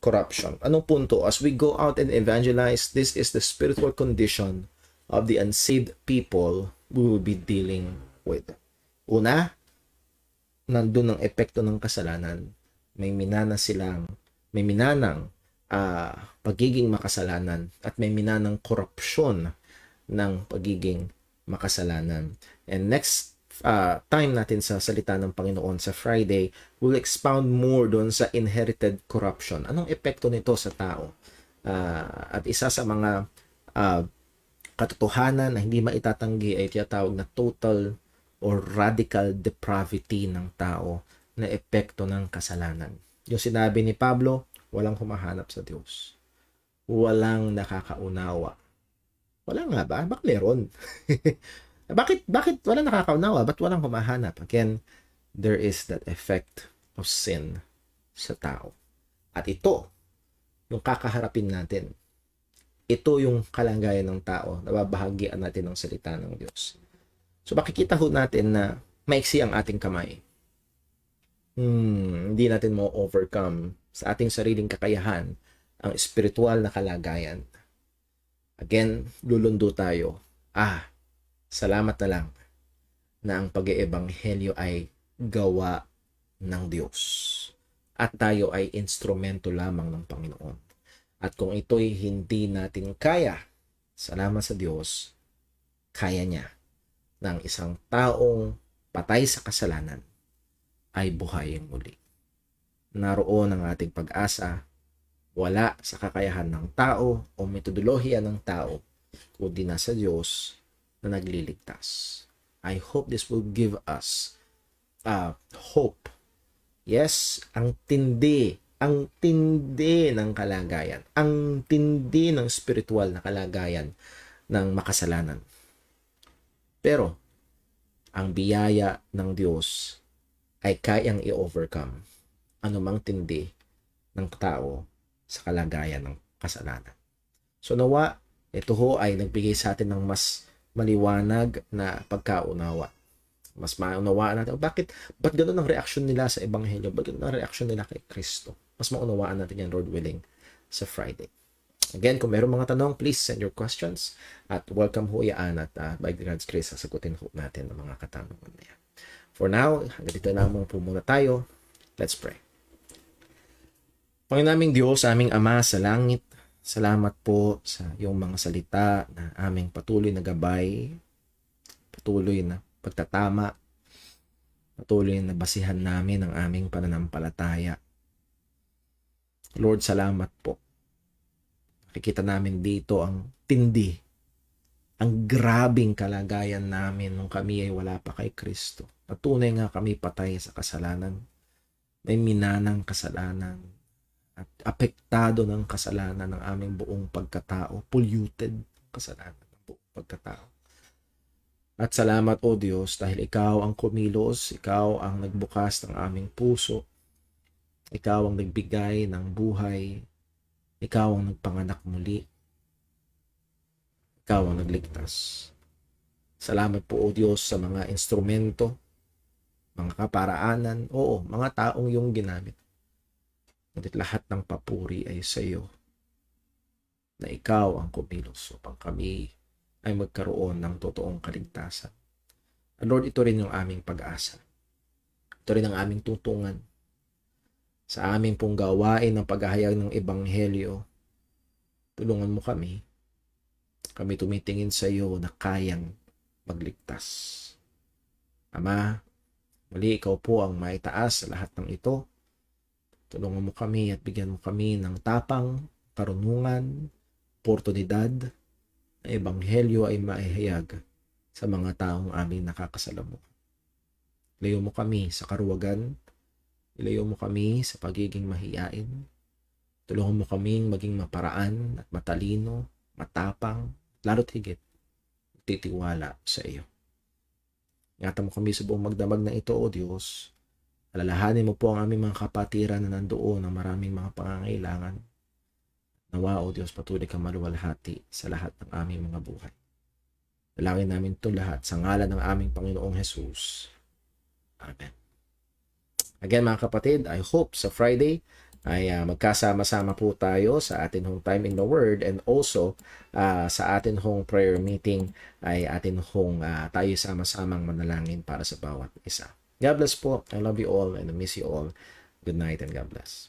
corruption. Anong punto? As we go out and evangelize, this is the spiritual condition of the unsaved people we will be dealing with. Una, nandun ang epekto ng kasalanan. May minanang pagiging makasalanan at may minanang korupsyon ng pagiging makasalanan. And next time natin sa salita ng Panginoon sa Friday, we'll expound more doon sa inherited corruption. Anong epekto nito sa tao? At isa sa mga katotohanan na hindi maitatanggi ay tinatawag na total or radical depravity ng tao na epekto ng kasalanan. Yung sinabi ni Pablo, walang humahanap sa Diyos. Walang nakakaunawa. Wala nga ba? Bakit meron? Bakit walang nakakaunawa? Ba't walang humahanap? Again, there is that effect of sin sa tao. At ito, yung kakaharapin natin. Ito yung kalagayan ng tao na babahagian natin ng salita ng Diyos. So makikita ho natin na maiksi ang ating kamay. Hindi natin mo overcome sa ating sariling kakayahan ang espiritual na kalagayan. Again, lulundo tayo. Salamat na lang na ang pag-iebanghelyo ay gawa ng Diyos. At tayo ay instrumento lamang ng Panginoon. At kung ito'y hindi natin kaya, salamat sa Diyos, kaya niya ng isang taong patay sa kasalanan ay buhay muli. Naroon ang ating pag-asa, wala sa kakayahan ng tao o metodolohiya ng tao, kundi nasa Diyos na nagliligtas. I hope this will give us hope. Yes, ang tindi ng kalagayan, ang tindi ng spiritual na kalagayan ng makasalanan. Pero, ang biyaya ng Diyos ay kayang i-overcome anumang tindi ng tao sa kalagayan ng kasalanan. So nawa, ito ho ay nagbigay sa atin ng mas maliwanag na pagkaunawa. Mas maunawaan natin, ba't ganun ang reaksyon nila sa Ebanghelyo? Ba't ganun ang reaksyon nila kay Kristo? Mas maunawaan natin yan, Lord willing, sa Friday. Again, kung meron mga tanong, please send your questions. At welcome ho yan at by God's grace, sasagutin ho natin ang mga katanungan na yan. For now, hanggang dito lamang po muna tayo. Let's pray. Panginoon naming Diyos, aming Ama sa langit, salamat po sa iyong mga salita na aming patuloy na gabay, patuloy na pagtatama, patuloy na basihan namin ang aming pananampalataya. Lord, salamat po. Nakikita namin dito ang tindi, ang grabing kalagayan namin nung kami ay wala pa kay Kristo. Patunay nga kami patay sa kasalanan, may minanang kasalanan, at apektado ng kasalanan ng aming buong pagkatao, polluted kasalanan ng buong pagkatao. At salamat o Diyos dahil ikaw ang kumilos, ikaw ang nagbukas ng aming puso, ikaw ang nagbigay ng buhay, ikaw ang nagpanganak muli, ikaw ang nagligtas. Salamat po o Diyos sa mga instrumento, mga kaparaanan, oo, mga taong iyong ginamit. Ngunit lahat ng papuri ay sa iyo na ikaw ang kumilos upang kami ay magkaroon ng totoong kaligtasan. And Lord, ito rin yung aming pag-asa. Ito rin ang aming tutungan sa aming pong gawain ng paghahayag ng Ebanghelyo. Tulungan mo kami. Kami tumitingin sa iyo na kayang magligtas. Ama, muli ikaw po ang maitaas sa lahat ng ito. Tulungan mo kami at bigyan mo kami ng tapang, karunungan, oportunidad na Ebanghelyo ay maihayag sa mga taong aming nakakasalamuha. Ilayo mo kami sa karuwagan, ilayo mo kami sa pagiging mahiyain, tulungan mo kaming maging maparaan at matalino, matapang, lalo't higit, titiwala sa iyo. Ingatan mo kami sa buong magdamag na ito, O Diyos. Alalahanin mo po ang aming mga kapatiran na nandoon ng maraming mga pangangailangan. Nawa, O Diyos, patuloy kang maluwalhati sa lahat ng aming mga buhay. Dalangin namin ito lahat sa ngalan ng aming Panginoong Jesus. Amen. Again mga kapatid, I hope sa Friday ay magkasama-sama po tayo sa atin hong time in the Word, and also sa atin hong prayer meeting ay atin hong tayo sama-samang manalangin para sa bawat isa. God bless po. I love you all and I miss you all. Good night and God bless.